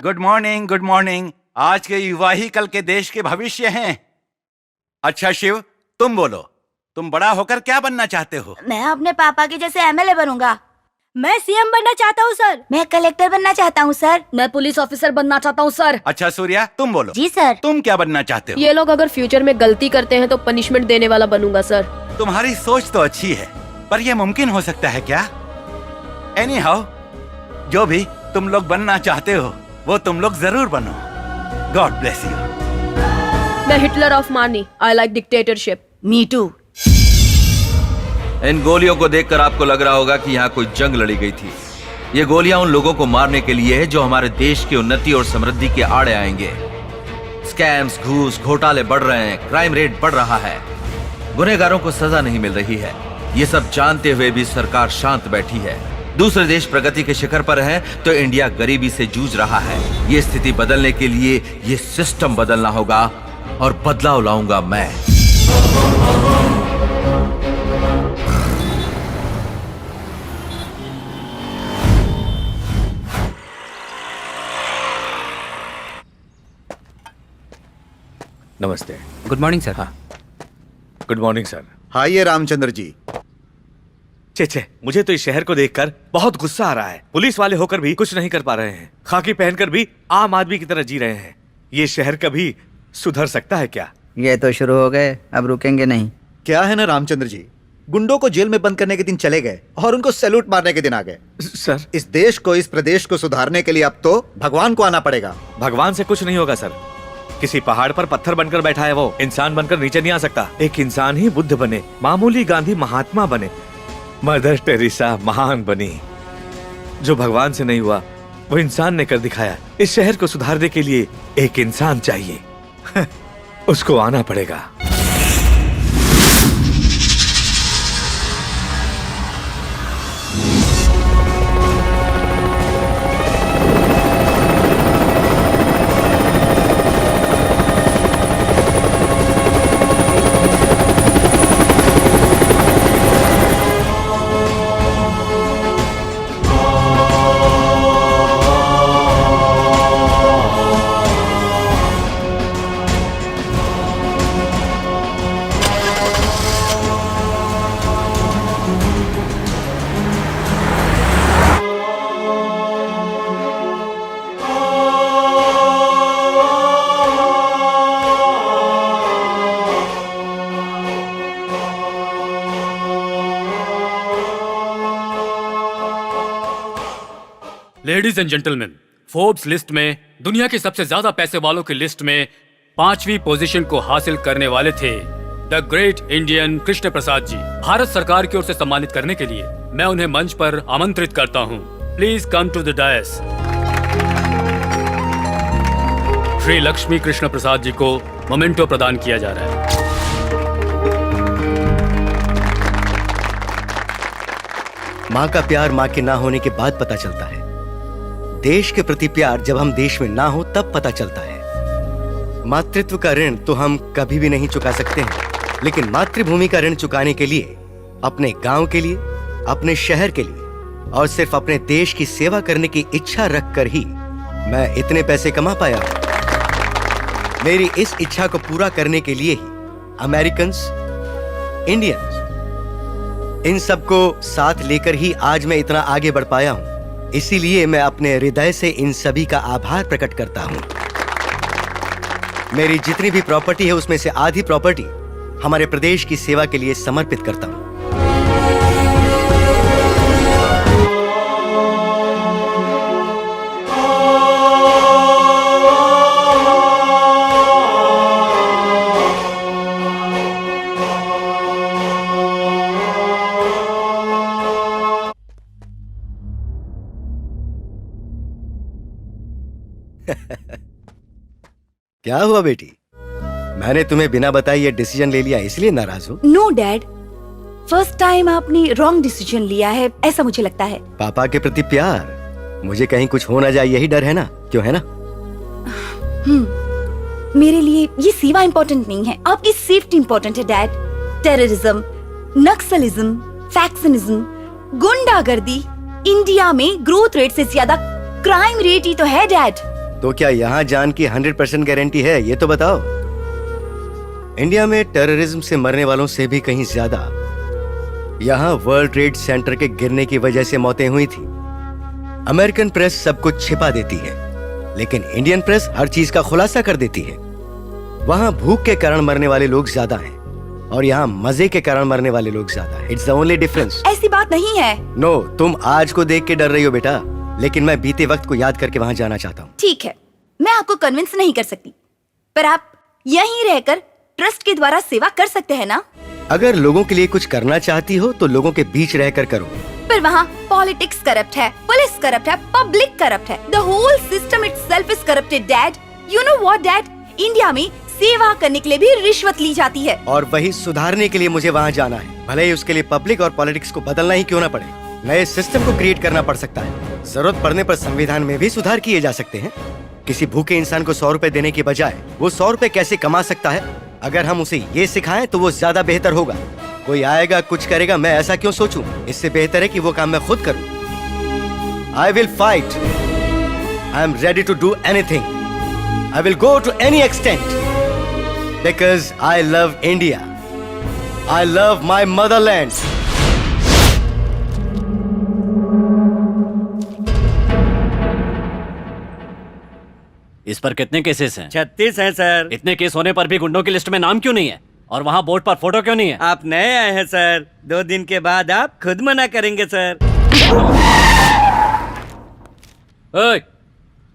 Good morning, good morning. आज के युवा ही कल के देश के भविष्य हैं। अच्छा शिव, तुम बोलो, तुम बड़ा होकर क्या बनना चाहते हो? मैं अपने पापा के जैसे एमएलए बनूंगा। मैं सीएम बनना चाहता हूँ सर। मैं कलेक्टर बनना चाहता हूँ सर। मैं पुलिस ऑफिसर बनना चाहता हूँ सर। अच्छा सूर्या, तुम बोलो। जी सर। तुम क्या बनना चाहते हो? ये लोग अगर फ्यूचर में गलती करते हैं तो पनिशमेंट देने वाला बनूंगा सर। तुम्हारी सोच तो अच्छी है, पर यह मुमकिन हो सकता है क्या? एनीहाउ, जो भी तुम लोग बनना चाहते हो वो तुम लोग जरूर बनो। God bless you. मैं हिटलर ऑफ मानी। I like dictatorship. Me too. इन गोलियों को देखकर आपको लग रहा होगा कि यहाँ कोई जंग लड़ी गई थी। ये गोलियां उन लोगों को मारने के लिए है जो हमारे देश की उन्नति और समृद्धि के आड़े आएंगे। स्कैम्स, घूस, घोटाले बढ़ रहे हैं, क्राइम रेट बढ़ रहा है, गुनहगारों को सजा नहीं मिल रही है। ये सब जानते हुए भी सरकार शांत बैठी है। दूसरे देश प्रगति के शिखर पर हैं, तो इंडिया गरीबी से जूझ रहा है। ये स्थिति बदलने के लिए ये सिस्टम बदलना होगा और बदलाव लाऊंगा मैं। नमस्ते। Good morning sir. हाँ, गुड मॉर्निंग सर। हाँ, ये रामचंद्र जी। छे, मुझे तो इस शहर को देखकर बहुत गुस्सा आ रहा है। पुलिस वाले होकर भी कुछ नहीं कर पा रहे हैं, खाकी पहनकर भी आम आदमी की तरह जी रहे हैं। ये शहर कभी सुधर सकता है क्या? ये तो शुरू हो गए, अब रुकेंगे नहीं। क्या है ना रामचंद्र जी, गुंडों को जेल में बंद करने के दिन चले गए और उनको सैल्यूट मारने के दिन आ गए। सर, इस देश को, इस प्रदेश को सुधारने के लिए अब तो भगवान को आना पड़ेगा। भगवान से कुछ नहीं होगा सर। किसी पहाड़ पर पत्थर बनकर बैठा है, वो इंसान बनकर नीचे नहीं आ सकता। एक इंसान ही बुद्ध बने, मामूली गांधी महात्मा बने, मदर टेरेसा महान बनी। जो भगवान से नहीं हुआ वो इंसान ने कर दिखाया। इस शहर को सुधारने के लिए एक इंसान चाहिए। उसको आना पड़ेगा। Ladies and gentleman, Forbes list में दुनिया के सबसे ज्यादा पैसे वालों की लिस्ट में 5वीं पोजीशन को हासिल करने वाले थे the great Indian Krishna Prasad जी। भारत सरकार की ओर से सम्मानित करने के लिए मैं उन्हें मंच पर आमंत्रित करता हूं। Please come to the dais. Shri Lakshmi Krishna Prasad ji को मोमेंटो प्रदान किया जा रहा है। माँ का प्यार माँ के ना होने के बाद पता चलता है। देश के प्रति प्यार जब हम देश में ना हो तब पता चलता है। मातृत्व का ऋण तो हम कभी भी नहीं चुका सकते हैं, लेकिन मातृभूमि का ऋण चुकाने के लिए, अपने गांव के लिए, अपने शहर के लिए और सिर्फ अपने देश की सेवा करने की इच्छा रखकर ही मैं इतने पैसे कमा पाया हूं। मेरी इस इच्छा को पूरा करने के लिए ही अमेरिकन्स, इंडियंस, इन सबको साथ लेकर ही आज मैं इतना आगे बढ़ पाया हूं। इसीलिए मैं अपने हृदय से इन सभी का आभार प्रकट करता हूं। मेरी जितनी भी प्रॉपर्टी है उसमें से आधी प्रॉपर्टी हमारे प्रदेश की सेवा के लिए समर्पित करता हूं। क्या हुआ बेटी? मैंने तुम्हें बिना बताए ये डिसीजन ले लिया, इसलिए नाराज हो? नो डैड, फर्स्ट टाइम आपने रॉन्ग डिसीजन लिया है, ऐसा मुझे लगता है। पापा के प्रति प्यार, मुझे कहीं कुछ हो ना जाए यही डर है ना, क्यों है ना? मेरे लिए ये सेवा इम्पोर्टेंट नहीं है, आपकी सेफ्टी इम्पोर्टेंट है डैड। टेररिज्म, नक्सलिज्म, फैक्शनिज्म, गुंडागर्दी, इंडिया में ग्रोथ रेट से ज्यादा क्राइम रेट ही तो है डैड। तो क्या यहाँ जान की 100% गारंटी है, ये तो बताओ। इंडिया में टेररिज्म से मरने वालों से भी कहीं ज्यादा यहाँ वर्ल्ड ट्रेड सेंटर के गिरने की वजह से मौतें हुई थी। अमेरिकन प्रेस सब कुछ छिपा देती है, लेकिन इंडियन प्रेस हर चीज का खुलासा कर देती है। वहां भूख के कारण मरने वाले लोग ज्यादा हैं और यहाँ मजे के कारण मरने वाले लोग ज्यादा हैं। It's the only difference. ऐसी बात नहीं है। नो, तुम आज को देख के डर रही हो बेटा, लेकिन मैं बीते वक्त को याद करके वहां जाना चाहता हूँ। ठीक है, मैं आपको कन्विंस नहीं कर सकती, पर आप यहीं रहकर ट्रस्ट के द्वारा सेवा कर सकते हैं ना? अगर लोगों के लिए कुछ करना चाहती हो तो लोगों के बीच रहकर करो। पर वहाँ पॉलिटिक्स करप्ट है, पुलिस करप्ट है, पब्लिक करप्ट है। The whole system itself is corrupted dad. You know what dad, India में सेवा करने के लिए भी रिश्वत ली जाती है। और वही सुधारने के लिए मुझे वहाँ जाना है, भले ही उसके लिए पब्लिक और पॉलिटिक्स को बदलना ही क्यों ना पड़े। नए सिस्टम को क्रिएट करना पड़ सकता है। जरूरत पड़ने पर संविधान में भी सुधार किए जा सकते हैं। किसी भूखे इंसान को 100 रुपए देने के बजाय वो 100 रुपए कैसे कमा सकता है, अगर हम उसे ये सिखाएं तो वो ज्यादा बेहतर होगा। कोई आएगा कुछ करेगा, मैं ऐसा क्यों सोचूं? इससे बेहतर है कि वो काम मैं खुद करूं। I will fight. I am ready to do anything. I will go to any extent because I love India. I love my motherland. इस पर कितने केसेस हैं? 36 है सर। इतने केस होने पर भी गुंडों की लिस्ट में नाम क्यों नहीं है? और वहाँ बोर्ड पर फोटो क्यों नहीं है? आप नए आए हैं सर, 2 दिन के बाद आप खुद मना करेंगे सर।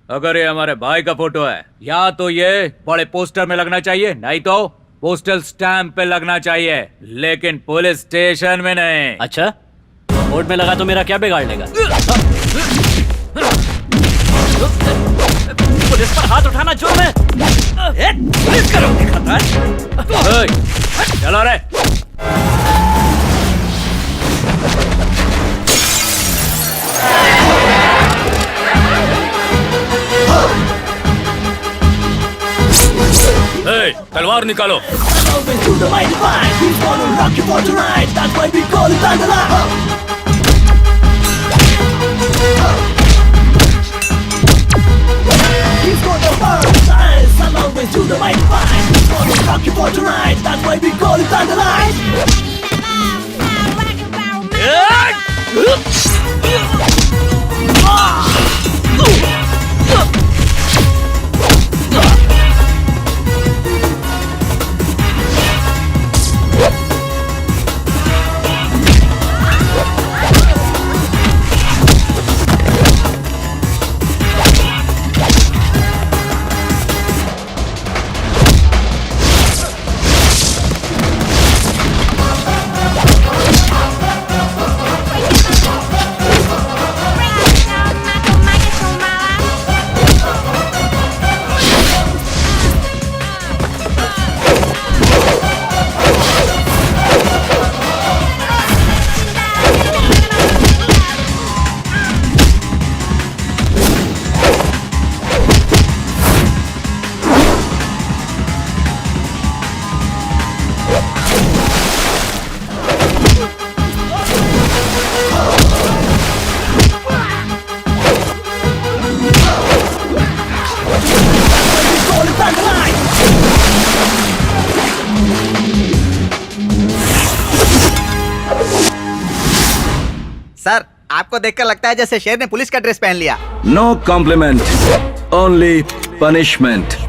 अगर ये हमारे भाई का फोटो है, या तो ये बड़े पोस्टर में लगना चाहिए, नहीं तो पोस्टल स्टैंप पे लगना चाहिए, लेकिन पुलिस स्टेशन में नहीं। अच्छा, बोर्ड में लगा तो मेरा क्या बिगाड़ लेगा? पुलिस पर हाथ उठाना जुर्म है। पुलिस करो चलो रे। तलवार निकालो। सर, आपको देखकर लगता है जैसे शेर ने पुलिस का ड्रेस पहन लिया। No compliment, only punishment.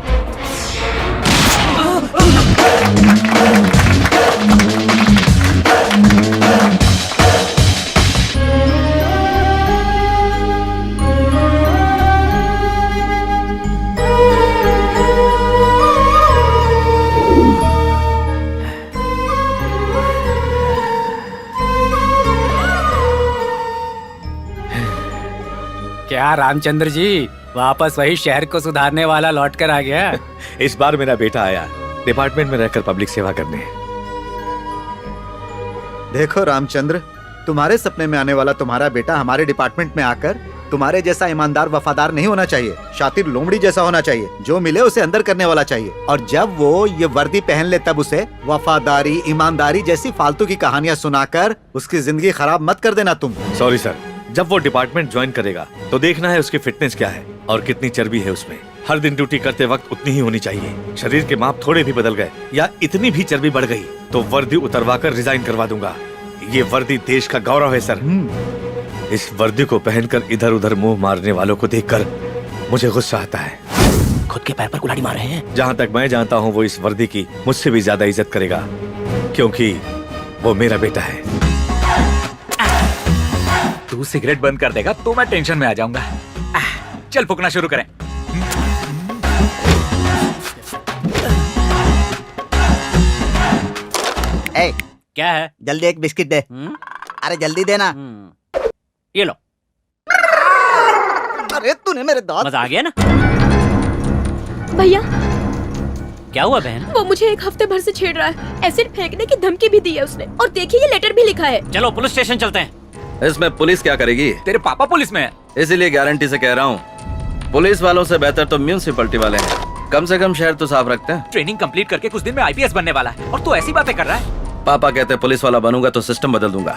क्या रामचंद्र जी, वापस वही शहर को सुधारने वाला लौट कर आ गया? इस बार मेरा बेटा आया डिपार्टमेंट में रहकर पब्लिक सेवा करने। देखो रामचंद्र, तुम्हारे सपने में आने वाला तुम्हारा बेटा हमारे डिपार्टमेंट में आकर तुम्हारे जैसा ईमानदार वफादार नहीं होना चाहिए, शातिर लोमड़ी जैसा होना चाहिए। जो मिले उसे अंदर करने वाला चाहिए, और जब वो ये वर्दी पहन ले तब उसे वफादारी, ईमानदारी जैसी फालतू की कहानियां सुनाकर उसकी जिंदगी खराब मत कर देना तुम। सॉरी सर, जब वो डिपार्टमेंट ज्वाइन करेगा तो देखना है उसकी फिटनेस क्या है और कितनी चर्बी है उसमें। हर दिन ड्यूटी करते वक्त उतनी ही होनी चाहिए। शरीर के माप थोड़े भी बदल गए या इतनी भी चर्बी बढ़ गई तो वर्दी उतरवा कर रिजाइन करवा दूंगा। ये वर्दी देश का गौरव है सर। इस वर्दी को पहनकर इधर उधर मुंह मारने वालों को देखकर मुझे गुस्सा आता है। खुद के पैर पर कुल्हाड़ी मार रहे हैं। जहाँ तक मैं जानता हूँ वो इस वर्दी की मुझसे भी ज्यादा इज्जत करेगा, क्योंकि वो मेरा बेटा है। तू सिगरेट बंद कर देगा तो मैं टेंशन में आ जाऊंगा। चल फूकना शुरू करें। ए, क्या है? जल्दी एक बिस्किट दे। अरे जल्दी देना। ये लो। अरे तूने मेरे दांत। मजा आ गया ना? भैया क्या हुआ बहन? वो मुझे एक हफ्ते भर से छेड़ रहा है। एसिड फेंकने की धमकी भी दी है उसने, और देखिए ये लेटर भी लिखा है। चलो पुलिस स्टेशन चलते हैं। इसमें पुलिस क्या करेगी? तेरे पापा पुलिस में है। इसीलिए गारंटी से कह रहा हूँ, पुलिस वालों से बेहतर तो म्यूनिसिपैलिटी वाले हैं। कम से कम शहर तो साफ रखते हैं। ट्रेनिंग कंप्लीट करके कुछ दिन में आईपीएस बनने वाला है और तू ऐसी बातें कर रहा है। पापा कहते हैं पुलिस वाला बनूंगा तो सिस्टम बदल दूंगा।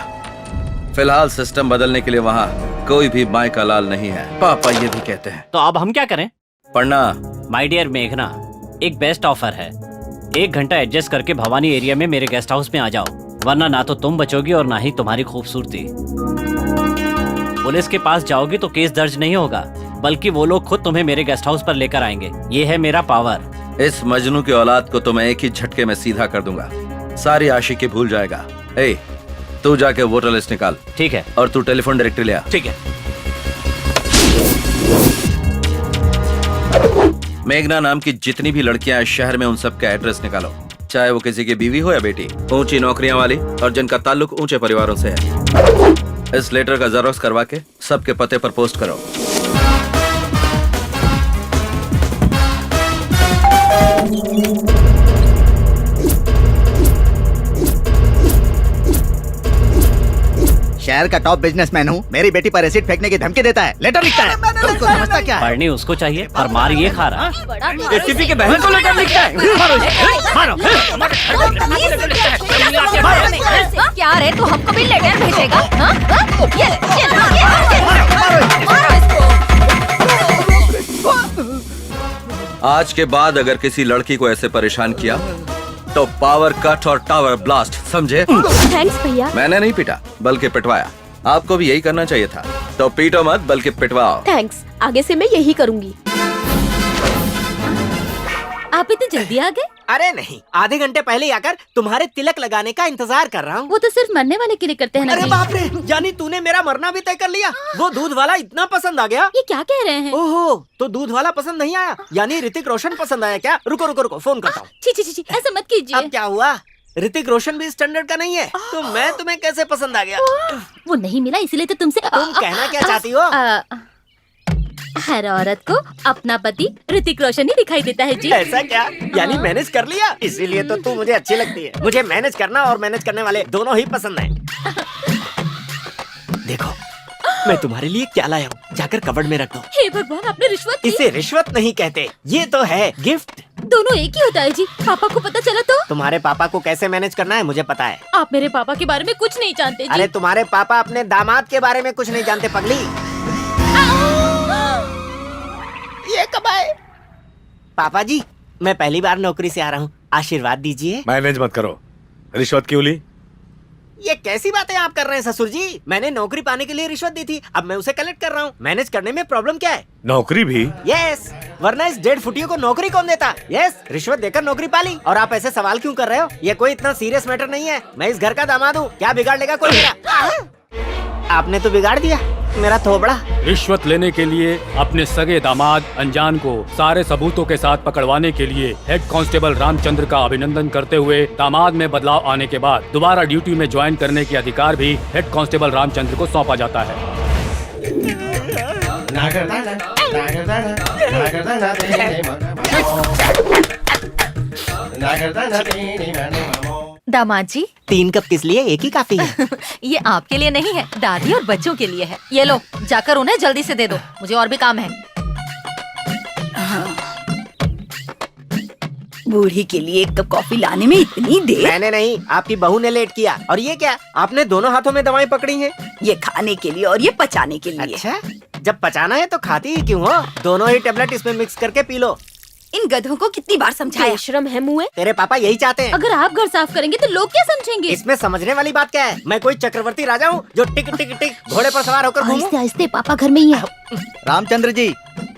फिलहाल सिस्टम बदलने के लिए वहाँ कोई भी माई का लाल नहीं है। पापा ये भी कहते हैं। तो अब हम क्या करें? पढ़ना। माय डियर मेघना, एक बेस्ट ऑफर है। 1 घंटा एडजस्ट करके भवानी एरिया में मेरे गेस्ट हाउस में आ जाओ, वरना ना तो तुम बचोगी और ना ही तुम्हारी खूबसूरती। पुलिस के पास जाओगी तो केस दर्ज नहीं होगा, बल्कि वो लोग खुद तुम्हें मेरे गेस्ट हाउस पर लेकर आएंगे। ये है मेरा पावर। इस मजनू की औलाद को तो मैं एक ही झटके में सीधा कर दूंगा। सारी आशिकी भूल जाएगा। ए, तू जाके वोटर लिस्ट निकाल। ठीक है। और तू टेलीफोन डायरेक्टरी ले आ। ठीक है। मेघना नाम की जितनी भी लड़कियां हैं शहर में, उन सब का एड्रेस निकालो, चाहे वो किसी की बीवी हो या बेटी, ऊंची नौकरियां वाली और जिनका ताल्लुक ऊंचे परिवारों से है। इस लेटर का जेरॉक्स करवा के सबके पते पर पोस्ट करो। शहर का टॉप बिजनेसमैन हूँ, मेरी बेटी पर एसिड फेंकने की धमकी देता है, लेटर लिखता है। तुमको समझता क्या है? पढ़नी उसको चाहिए पर मार ये खा रहा है। एसीपी के बहन को लेटर लिखता है। मारो इसे, मारो। क्या रे, तू हमको भी लेटर भेजेगा? हाँ? हाँ? ये, मारो इसको। आज के बाद अगर किसी लड़की को ऐसे परेशान किया तो पावर कट और टावर ब्लास्ट, समझे? थैंक्स भैया। मैंने नहीं पीटा बल्कि पिटवाया। आपको भी यही करना चाहिए था। तो पीटो मत बल्कि पिटवाओ। थैंक्स, आगे से मैं यही करूंगी। आप इतनी जल्दी आ गए? अरे नहीं, आधे घंटे पहले ही आकर तुम्हारे तिलक लगाने का इंतजार कर रहा हूँ। वो तो सिर्फ मरने वाले के लिए करते हैं ना। अरे बाप रे, यानी तूने मेरा मरना भी तय कर लिया। वो दूध वाला इतना पसंद आ गया। ये क्या कह रहे हैं? ओहो, तो दूध वाला पसंद नहीं आया, यानी ऋतिक रोशन पसंद आया क्या? रुको रुको रुको, फोन करता हूँ। छी, ऐसा मत कीजिए। अब क्या हुआ? ऋतिक रोशन भी स्टैंडर्ड का नहीं है, तो मैं तुम्हें कैसे पसंद आ गया? वो नहीं मिला इसीलिए तो तुमसे। तुम कहना क्या चाहती हो? हर औरत को अपना पति ऋतिक रोशन ही दिखाई देता है जी। ऐसा क्या? यानी मैनेज कर लिया, इसीलिए तो तू मुझे अच्छी लगती है। मुझे मैनेज करना और मैनेज करने वाले दोनों ही पसंद हैं। देखो मैं तुम्हारे लिए क्या लाया हूँ, जाकर कबर्ड में रख दो। हे भगवान, आपने रिश्वत दी? इसे रिश्वत नहीं कहते, ये तो है गिफ्ट। दोनों एक ही होता है जी। पापा को पता चला तो? तुम्हारे पापा को कैसे मैनेज करना है मुझे पता है। आप मेरे पापा के बारे में कुछ नहीं जानते जी। अरे तुम्हारे पापा अपने दामाद के बारे में कुछ नहीं जानते पगली। ये कब आए? पापा जी, मैं पहली बार नौकरी से आ रहा हूँ, आशीर्वाद दीजिए। मैनेज मत करो। रिश्वत क्यों ली? ये कैसी बातें आप कर रहे हैं ससुर जी? मैंने नौकरी पाने के लिए रिश्वत दी थी, अब मैं उसे कलेक्ट कर रहा हूँ। मैनेज करने में प्रॉब्लम क्या है? नौकरी भी? यस, वरना इस 1.5 फुटियों को नौकरी कौन देता? यस, रिश्वत देकर नौकरी पाली। और आप ऐसे सवाल क्यों कर रहे हो? ये कोई इतना सीरियस मैटर नहीं है। मैं इस घर का दामाद हूँ, क्या बिगाड़ लेगा कोई मेरा? आपने तो बिगाड़ दिया मेरा थोबड़ा। रिश्वत लेने के लिए अपने सगे दामाद अनजान को सारे सबूतों के साथ पकड़वाने के लिए हेड कांस्टेबल रामचंद्र का अभिनंदन करते हुए दामाद में बदलाव आने के बाद दोबारा ड्यूटी में ज्वाइन करने के अधिकार भी हेड कांस्टेबल रामचंद्र को सौंपा जाता है। दामाद जी, 3 कप किस लिए? एक ही काफी है। ये आपके लिए नहीं है, दादी और बच्चों के लिए है। ये लो, जाकर उन्हें जल्दी से दे दो, मुझे और भी काम है। बूढ़ी के लिए 1 कप कॉफी लाने में इतनी देर? मैंने नहीं, आपकी बहू ने लेट किया। और ये क्या? आपने दोनों हाथों में दवाएं पकड़ी हैं? ये खाने के लिए और ये पचाने के लिए। अच्छा, जब पचाना है तो खाती ही क्यों हो? दोनों ही टेबलेट इसमें मिक्स करके पी लो। इन गधों को कितनी बार समझाया। बेशरम है मुँह। तेरे पापा यही चाहते हैं। अगर आप घर साफ करेंगे तो लोग क्या समझेंगे? इसमें समझने वाली बात क्या है? मैं कोई चक्रवर्ती राजा हूँ जो टिक टिक टिक घोड़े पर सवार होकर घूमूं? आहिस्ते आहिस्ते पापा घर में ही है। रामचंद्र जी,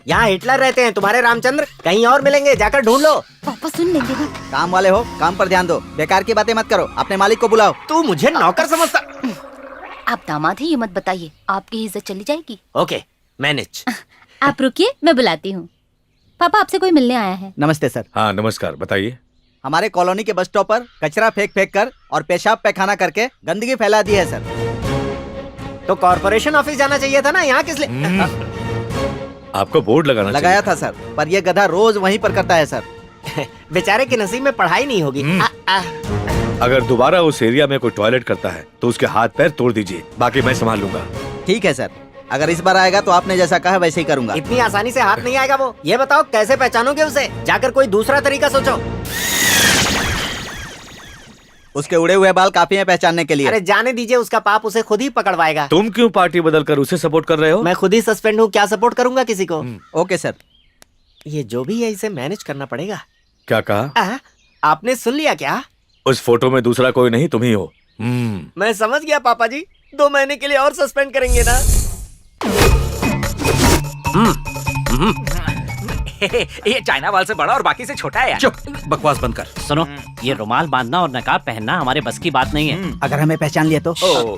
यहाँ हिटलर रहते हैं, तुम्हारे रामचंद्र कहीं और मिलेंगे, जाकर ढूंढ लो। पापा सुन लेंगे ना। काम वाले हो, काम पर ध्यान दो, बेकार की बातें मत करो, अपने मालिक को बुलाओ। तू मुझे नौकर समझता? आप दामाद हैं, ये मत बताइए, आपकी इज्जत चली जाएगी। Okay, manage. आप रुकिए, मैं बुलाती हूँ। पापा आपसे कोई मिलने आया है। नमस्ते सर। हाँ नमस्कार, बताइए। हमारे कॉलोनी के बस स्टॉप पर कचरा फेंक फेंक कर और पेशाब पैखाना करके गंदगी फैला दी है सर। तो कॉर्पोरेशन ऑफिस जाना चाहिए था ना, यहाँ किस लिए? आपको बोर्ड लगाया था सर, पर ये गधा रोज वहीं पर करता है सर। बेचारे की नसीब में पढ़ाई नहीं होगी। अगर दोबारा उस एरिया में कोई टॉयलेट करता है तो उसके हाथ पैर तोड़ दीजिए, बाकी मैं संभाल लूंगा। ठीक है सर, अगर इस बार आएगा तो आपने जैसा कहा वैसे ही करूंगा। इतनी आसानी से हाथ नहीं आएगा वो। ये बताओ कैसे पहचानोगे उसे? जाकर कोई दूसरा तरीका सोचो। उसके उड़े हुए बाल काफी हैं पहचानने के लिए। अरे जाने दीजिए, उसका पाप उसे खुद ही पकड़वाएगा। तुम क्यों पार्टी बदल कर उसे सपोर्ट कर रहे हो? मैं खुद ही सस्पेंड हूँ, क्या सपोर्ट करूंगा किसी को? Okay sir. ये जो भी है इसे मैनेज करना पड़ेगा। क्या कहा? आपने सुन लिया क्या? उस फोटो में दूसरा कोई नहीं, तुम ही हो। मैं समझ गया पापा जी, 2 महीने के लिए और सस्पेंड करेंगे ना? ये चाइना वाल से बड़ा और बाकी से छोटा है यार। चुप, बकवास बंद कर। सुनो, ये रुमाल बांधना और नकाब पहनना हमारे बस की बात नहीं है। अगर हमें पहचान लिया तो?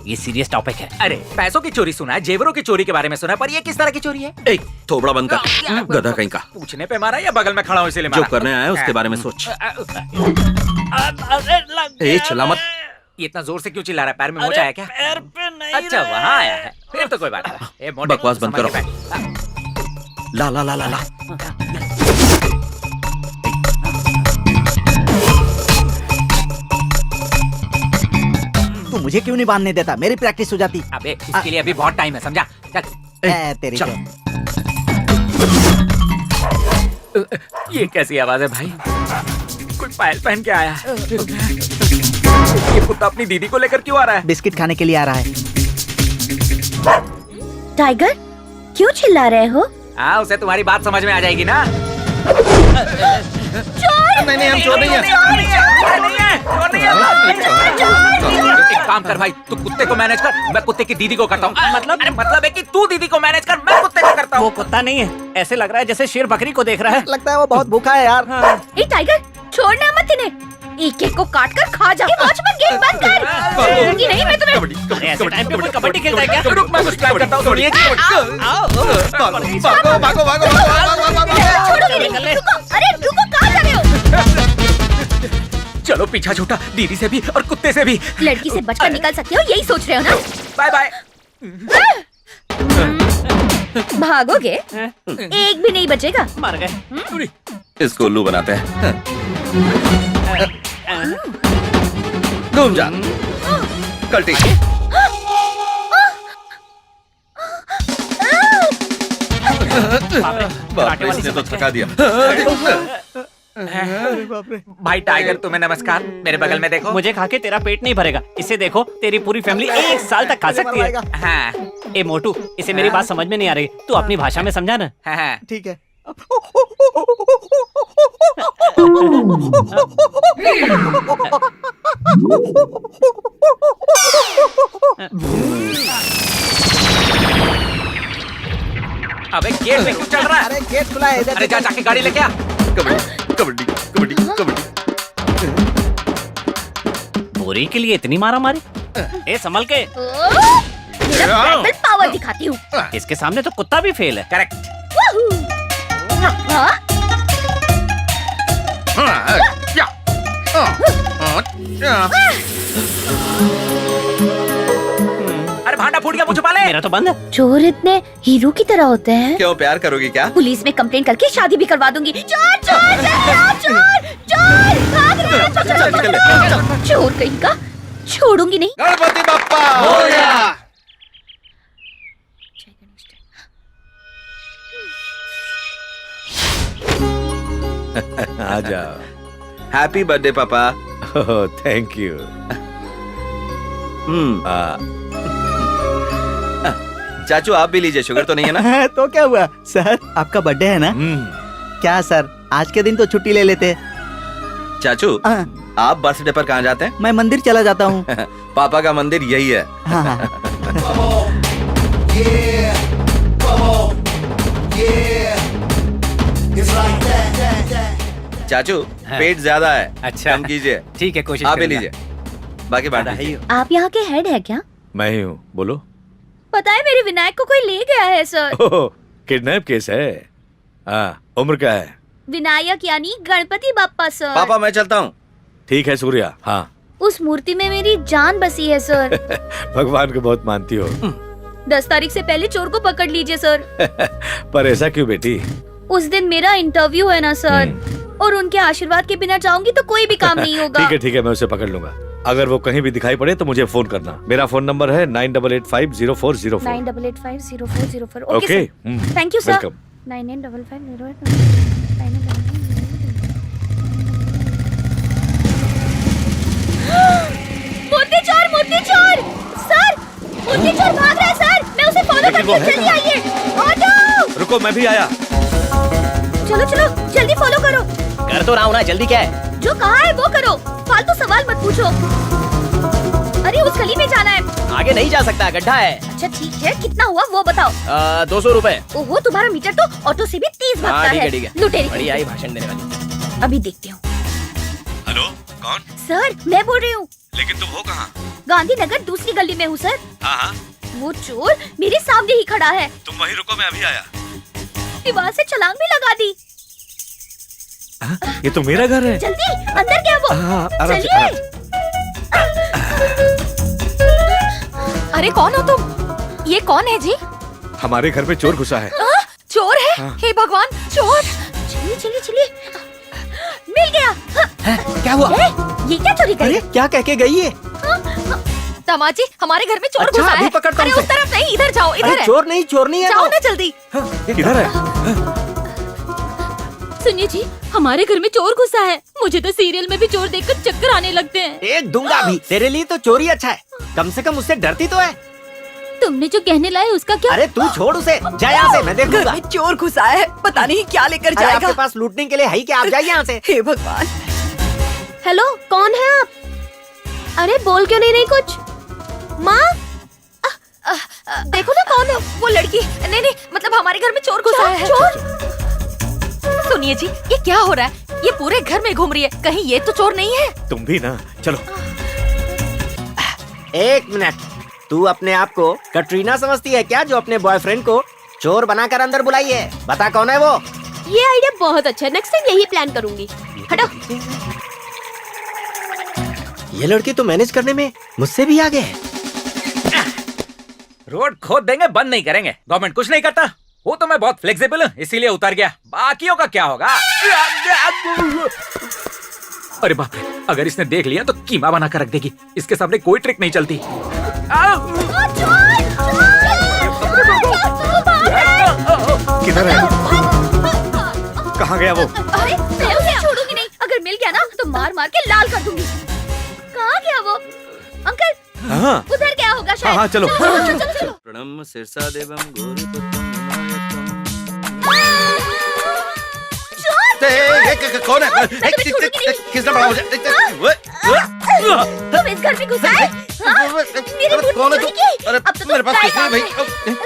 ये सीरियस टॉपिक है। अरे पैसों की चोरी सुना है, जेवरों की चोरी के बारे में सुना है, पर ये किस तरह की चोरी है? ए, थोबड़ा बंद कर, गधा कहीं का। पूछने पे मारा या बगल में खड़ा हूँ इसीलिए जो मारा? करने आया है उसके बारे में सोच। ए, चला मत। ये इतना जोर से क्यों चिल्ला रहा है? पैर में मोच आया क्या? पैर पे नहीं। अच्छा वहाँ आया है, फिर तो कोई बात नहीं। बकवास बंद करो। ला ला ला ला ला। तू मुझे क्यों नहीं बांधने देता? मेरी प्रैक्टिस हो जाती। अबे इसके लिए अभी बहुत टाइम है, समझा? चल। तेरी चल। ये कैसी आवाज है भाई? कोई पायल पहन के आया है। ये कुत्ता अपनी दीदी को लेकर क्यों आ रहा है? बिस्किट खाने के लिए आ रहा है। टाइगर, क्यों चिल्ला रहे हो? हाँ, उसे तुम्हारी बात समझ में आ जाएगी ना। नहीं, हम चोर नहीं है। एक काम कर भाई, तू कुत्ते को मैनेज कर, मैं कुत्ते की दीदी को करता हूँ। मतलब है कि तू दीदी को मैनेज कर, मैं कुत्ते को करता हूँ। वो कुत्ता नहीं है, ऐसे लग रहा है जैसे शेर बकरी को देख रहा है। लगता है वो बहुत भूखा है यार। ए टाइगर, छोड़ना मत इन्हें, एक एक को काट कर खा जा। वॉचमैन गेम बंद कर। कि नहीं मैं तुम्हें। अरे ऐसे टाइम पे कोई कबड्डी खेलता है क्या? रुक, मैं कुछ प्लान करता हूँ, सुनिए। छोड़ोगे नहीं। रुको, अरे रुको, कहाँ जा रहे हो? चलो पीछा छूटा, दीदी से भी और कुत्ते से भी। लड़की से बचकर निकल सकते हो, यही सोच रहे हो ना? Bye bye. भागोगे, एक भी नहीं बचेगा। मर गए। इसको उल्लू बनाते हैं। घूम जा, कल्टी। बाप रे, इसने तो थका दिया। भाई टाइगर, तुम्हें नमस्कार। मेरे बगल में देखो। मुझे खा के तेरा पेट नहीं भरेगा, इसे देखो, तेरी पूरी फैमिली 1 साल तक खा सकती है। हाँ ए मोटू, इसे मेरी बात समझ में नहीं आ रही, तू अपनी भाषा में समझा ना। हाँ। ठीक है। अबे गेट में क्यों चल रहा है? अरे गेट खुला है इधर। अरे जा, जाके गाड़ी लेके आ। कबड्डी कबड्डी कबड्डी। बोरी के लिए इतनी मारा मारी? ए संभल के। मेरा बैटल पावर दिखाती हूँ। इसके सामने तो कुत्ता भी फेल है। करेक्ट। अरे भांडा फूट गया, मुझे छुपा ले। मेरा तो बंद है। चोर इतने हीरो की तरह होते हैं। क्यों, प्यार करोगी क्या? पुलिस में कंप्लेन करके शादी भी करवा दूंगी। चोर चोर चोर चोर भाग रहे हैं। चोर कहीं का, छोड़ूंगी नहीं। गणपति बप्पा मोरया। आ जाओ। हैप्पी बर्थडे पापा। Thank you. चाचू आप भी लीजिए, शुगर तो नहीं है ना? तो क्या हुआ सर, आपका बर्थडे है ना? क्या सर, आज के दिन तो छुट्टी ले लेते। चाचू आप बर्थडे पर कहाँ जाते हैं? मैं मंदिर चला जाता हूँ। पापा का मंदिर यही है। चाचू पेट ज्यादा है, अच्छा कम कीजिए। ठीक है, कोशिश आप भी करूंगा। लीजिए, बाकी बांट दीजिए। आप यहाँ के हेड है क्या? मैं ही हूँ, बोलो। पता है मेरे विनायक को कोई ले गया है सर। किडनैप केस है। उम्र क्या है? विनायक यानी गणपति बाप्पा सर। पापा मैं चलता हूँ। ठीक है सूर्या। हाँ उस मूर्ति में मेरी जान बसी है सर। भगवान को बहुत मानती हो। 10 तारीख से पहले चोर को पकड़ लीजिए सर। पर ऐसा क्यों बेटी? उस दिन मेरा इंटरव्यू है ना सर, और उनके आशीर्वाद के बिना जाऊंगी तो कोई भी काम नहीं होगा। ठीक है, मैं उसे पकड़ लूंगा। अगर वो कहीं भी दिखाई पड़े तो मुझे फोन करना। मेरा फोन नंबर है 98850404। 98850404। Okay, thank you sir. Welcome. 995508। मूर्ति चोर सर, मूर्ति चोर भाग रहा है सर। मैं उसे फॉलो करती हूँ, जल्दी आइए। ऑटो रुको, मैं भी आया। चलो जल्दी फॉलो करो। कर तो रहा हूँ ना, जल्दी क्या है? जो कहा है वो करो, फालतू सवाल मत पूछो। अरे उस गली में जाना है। आगे नहीं जा सकता, गड्ढा है। अच्छा ठीक है, कितना हुआ वो बताओ। 200 रुपए। ओहो, तुम्हारा मीटर तो ऑटो से भी तेज भागता है। ठीक है। लुटेरी बड़ी आई भाषण देने वाली। अभी देखती हूँ। हेलो, कौन? सर मैं बोल रही हूँ। लेकिन तुम हो कहाँ? गांधीनगर दूसरी गली में हूँ सर। हाँ, वो चोर मेरे सामने ही खड़ा है। तुम वहीं रुको, मैं अभी आया। दीवार से छलांग भी लगा दी। ये तो मेरा घर है। जल्दी अंदर क्या वो? आराम से, चलिए। अरे कौन हो तुम? ये कौन है जी? हमारे घर पे चोर घुसा है। चोर है? हे भगवान, चोर! चलिए मिल गया। क्या हुआ? ये क्या चोरी करी? क्या कह के गई है? दामाद जी, हमारे घर में चोर अच्छा, घुसा अभी है। पकड़ता हूँ अरे उसे। उस तरफ नहीं, इधर जाओ, इधर है। चोर नहीं है जाओ वो। ना जल्दी। किधर है? सुनिए जी, हमारे घर में चोर घुसा है। मुझे तो सीरियल में भी चोर देखकर चक्कर आने लगते हैं। एक दूंगा भी। तेरे लिए तो चोरी अच्छा है, कम से कम उससे डरती तो है। तुमने जो कहने लाए उसका क्या? अरे तू छोड़ उसे, जा यहाँ से, मैं घर देखूंगा। में चोर घुसा है, पता नहीं क्या लेकर अरे जाएगा। आपके पास लूटने के लिए है ही क्या? आप जाइए यहाँ से। हे भगवान। हेलो, कौन है आप? अरे बोल क्यों नहीं रही कुछ? माँ देखो ना कौन है वो लड़की। नहीं, मतलब हमारे घर में चोर घुसा है। सुनिए जी, ये क्या हो रहा है? ये पूरे घर में घूम रही है, कहीं ये तो चोर नहीं है? तुम भी ना, चलो। 1 मिनट, तू अपने आप को कटरीना समझती है क्या, जो अपने बॉयफ्रेंड को चोर बनाकर अंदर बुलाई है? बता कौन है वो? ये आइडिया बहुत अच्छा है, नेक्स्ट टाइम यही प्लान करूंगी। हटो। ये लड़के तो मैनेज करने में मुझसे भी आगे है। रोड खोद देंगे, बंद नहीं करेंगे। गवर्नमेंट कुछ नहीं करता। वो तो मैं बहुत फ्लेक्सिबल हूँ, इसीलिए उतर गया। बाकियों का क्या होगा? अरे बाप रे, अगर इसने देख लिया तो कीमा बना कर रख देगी। इसके सामने कोई ट्रिक नहीं चलती। किधर है? कहाँ गया वो? अरे मैं उसे छोड़ूंगी नहीं, अगर मिल गया ना तो मार मार के लाल कर दूंगी। कहाँ गया वो? अंकल हाँ उधर क्या होगा शायद। हाँ, चलो। चलो। प्रणम शीर्षा देवम गौरीपतिम कौन है? किसने पढ़ा मुझे? तुम इस घर में घुसा है? मेरी मूर्ति कौन है चोरी तू? की? अरे अब तो मेरे पास तुम कुछ नहीं भाई।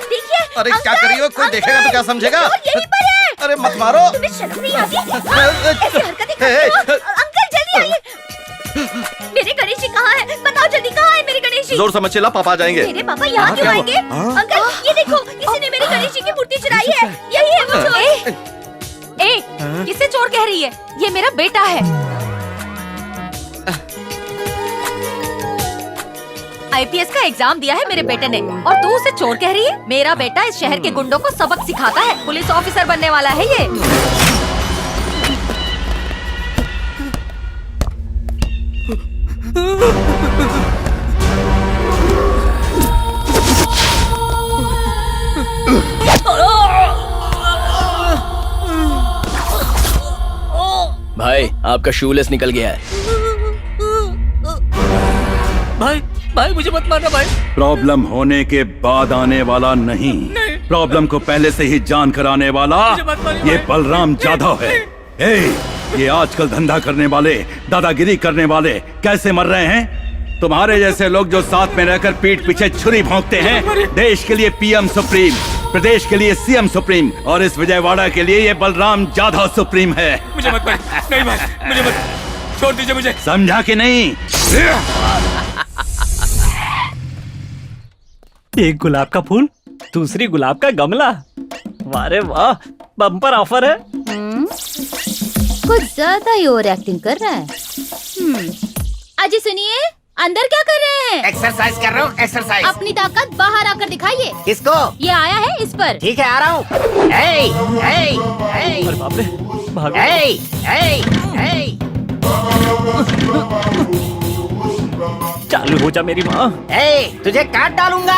देखिए। अरे क्या करिए, कोई देखेगा तो क्या समझेगा? वो यहीं पर है। अरे मत मारो। तुम्हें शर्म नहीं आती? ऐसी हरकतें करते हो? अंकल जल्दी आइए। मेरे गणेश जी कहाँ है? बताओ जल्दी, कहाँ है मेरे गणेश जी? जोर समझ चिल्ला, पापा आ जाएंगे। मेरे पापा यहाँ क्यों आएंगे? अंकल ये देखो, किसी ने मेरे गणेश जी की मूर्ति चुराई है। यही है वो चोर। ए, किसे चोर कह रही है? ये मेरा बेटा है। IPS का एग्जाम दिया है मेरे बेटे ने, और तू उसे चोर कह रही है? मेरा बेटा इस शहर के गुंडों को सबक सिखाता है। पुलिस ऑफिसर बनने वाला है ये। भाई आपका शूलेस निकल गया है। भाई भाई मुझे मत मारना भाई। प्रॉब्लम होने के बाद आने वाला नहीं, प्रॉब्लम को पहले से ही जान कर आने वाला ये बलराम जाधव है। ये आजकल धंधा करने वाले, दादागिरी करने वाले कैसे मर रहे हैं? तुम्हारे जैसे लोग जो साथ में रहकर पीठ पीछे छुरी भोंकते हैं। देश के लिए पीएम सुप्रीम, प्रदेश के लिए सीएम सुप्रीम और इस विजयवाड़ा के लिए ये बलराम जाधव सुप्रीम है। मुझे मत भाई, नहीं भाई, मुझे मत, छोड़ दीजिए मुझे। समझा कि नहीं? एक गुलाब का फूल, दूसरी गुलाब का गमला। वारे वाह, बम्पर ऑफर है। कुछ ज्यादा ही ओवर एक्टिंग कर रहा है। अजी सुनिए, अंदर क्या कर रहे हैं? एक्सरसाइज कर रहा हूँ, एक्सरसाइज। अपनी ताकत बाहर आकर दिखाइए। किसको? ये आया है इस पर। ठीक है, आ रहा हूँ। अरे बाप रे, भागो। चालू हो जा मेरी माँ। तुझे काट डालूंगा।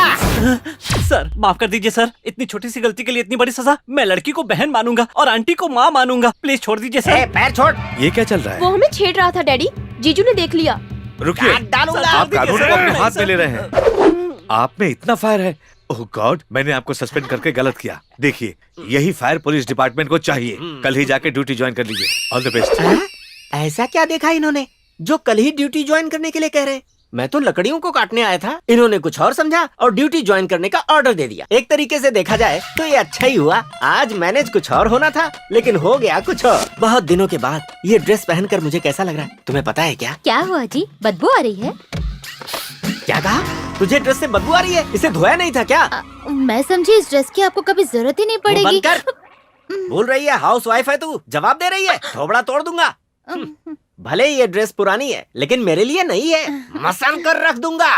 सर माफ कर दीजिए सर, इतनी छोटी सी गलती के लिए इतनी बड़ी सजा। मैं लड़की को बहन मानूंगा और आंटी को माँ मानूंगा। प्लीज छोड़ दीजिए सर। पैर छोड़। ये क्या चल रहा है? वो हमें छेड़ रहा था डैडी, जीजू ने देख लिया। रुकिए, काट डालूंगा। आप कानून को अपने हाथ में ले रहे हैं। आप में इतना फायर है? ओह गॉड, मैंने आपको सस्पेंड करके गलत किया। देखिए, यही फायर पुलिस डिपार्टमेंट को चाहिए। कल ही जाके ड्यूटी ज्वाइन कर लीजिए। All the best. ऐसा क्या देखा इन्होंने जो कल ही ड्यूटी ज्वाइन करने के लिए कह रहे? मैं तो लकड़ियों को काटने आया था, इन्होंने कुछ और समझा और ड्यूटी ज्वाइन करने का ऑर्डर दे दिया। एक तरीके से देखा जाए तो ये अच्छा ही हुआ। आज मैनेज कुछ और होना था, लेकिन हो गया कुछ और। बहुत दिनों के बाद ये ड्रेस पहनकर मुझे कैसा लग रहा है, तुम्हें पता है क्या? क्या हुआ जी, बदबू आ रही है? क्या कहा? तुझे ड्रेस से बदबू आ रही है? इसे धोया नहीं था क्या? मैं समझी इस ड्रेस की आपको कभी जरूरत ही नहीं पड़ेगी। बंद कर। बोल रही है हाउस वाइफ है तू, जवाब दे रही है, थोबड़ा तोड़ दूंगा। भले ही ये ड्रेस पुरानी है, लेकिन मेरे लिए नहीं है। मसल कर रख दूंगा।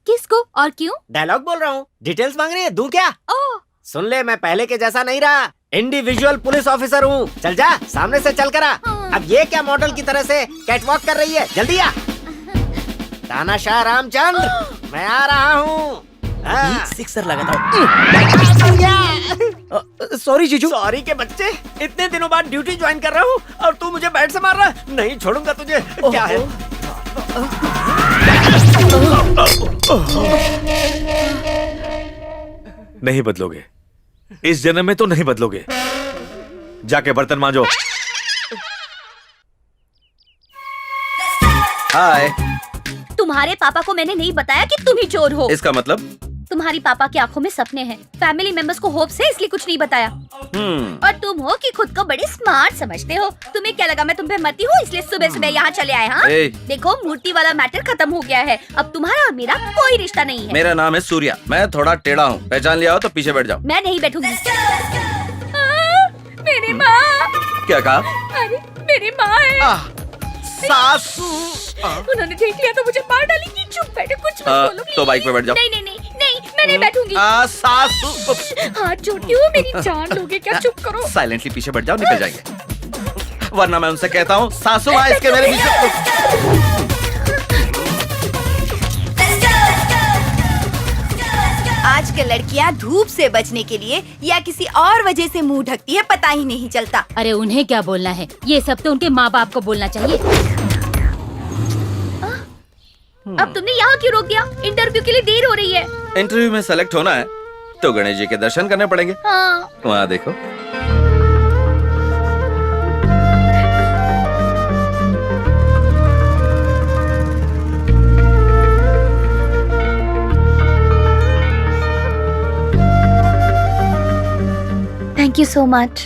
किसको और क्यों? डायलॉग बोल रहा हूँ। डिटेल्स मांग रही है, दूं क्या? ओह, सुन ले, मैं पहले के जैसा नहीं रहा। इंडिविजुअल पुलिस ऑफिसर हूँ। चल जा, सामने से चल कर आ। अब ये क्या मॉडल की तरह से कैटवॉक कर रही है? जल्दी आ। तानाशाह रामचंद्र, मैं आ रहा हूँ। सिक्सर लगा था। सॉरी जीजू। सॉरी के बच्चे, इतने दिनों बाद ड्यूटी ज्वाइन कर रहा हूँ और तू मुझे बैट से मार रहा है। नहीं छोड़ूंगा तुझे। क्या है? नहीं बदलोगे, इस जन्म में तो नहीं बदलोगे। जाके बर्तन मांजो। हाय। तुम्हारे पापा को मैंने नहीं बताया कि तुम ही चोर हो। इसका मतलब? तुम्हारी पापा की आंखों में सपने हैं, फैमिली मेंबर्स को होप से, इसलिए कुछ नहीं बताया। और तुम हो कि खुद को बड़े स्मार्ट समझते हो। तुम्हें क्या लगा मैं तुम पे मती हूँ इसलिए सुबह सुबह यहाँ चले आए? हाँ, देखो मूर्ति वाला मैटर खत्म हो गया है। अब तुम्हारा और मेरा कोई रिश्ता नहीं है। मेरा नाम है सूर्या, मैं थोड़ा टेढ़ा हूँ। पहचान लिया हो तो पीछे बैठ जाओ। मैं नहीं बैठूंगी। मेरी माँ। क्या कहा? अरे मेरी माँ है। सासू। उन्होंने देख लिया तो मुझे मार डालेंगी। चुप बैठो, कुछ मत बोलो। तो बाइक पे बैठ जाओ। नहीं नहीं नहीं नहीं, मैं नहीं बैठूंगी। सासू। हाथ जोड़ती हूँ, मेरी जान लोगे क्या? चुप करो। साइलेंटली पीछे बैठ जाओ, निकल जाएंगे। वरना मैं उनसे कहता हूँ सासू माँ इसके मेरे पीछे। आजकल लड़कियां धूप से बचने के लिए या किसी और वजह से मुंह ढकती है, पता ही नहीं चलता। अरे उन्हें क्या बोलना है, ये सब तो उनके माँ बाप को बोलना चाहिए। अब तुमने यहाँ क्यों रोक दिया? इंटरव्यू के लिए देर हो रही है। इंटरव्यू में सेलेक्ट होना है तो गणेश जी के दर्शन करने पड़ेंगे। हाँ। वहाँ देखो। Thank you so much.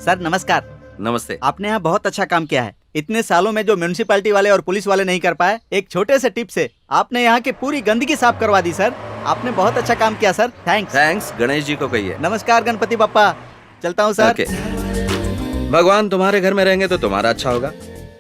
Sir नमस्कार। नमस्ते। आपने यहाँ बहुत अच्छा काम किया है। इतने सालों में जो म्युनिसिपैलिटी वाले और पुलिस वाले नहीं कर पाए, एक छोटे से टिप से आपने यहाँ की पूरी गंदगी साफ करवा दी सर। आपने बहुत अच्छा काम किया sir. Thanks. Thanks Ganesh ji को कहिए। नमस्कार गणपति बप्पा, चलता हूँ सर। ओके। भगवान तुम्हारे घर में रहेंगे तो तुम्हारा अच्छा होगा,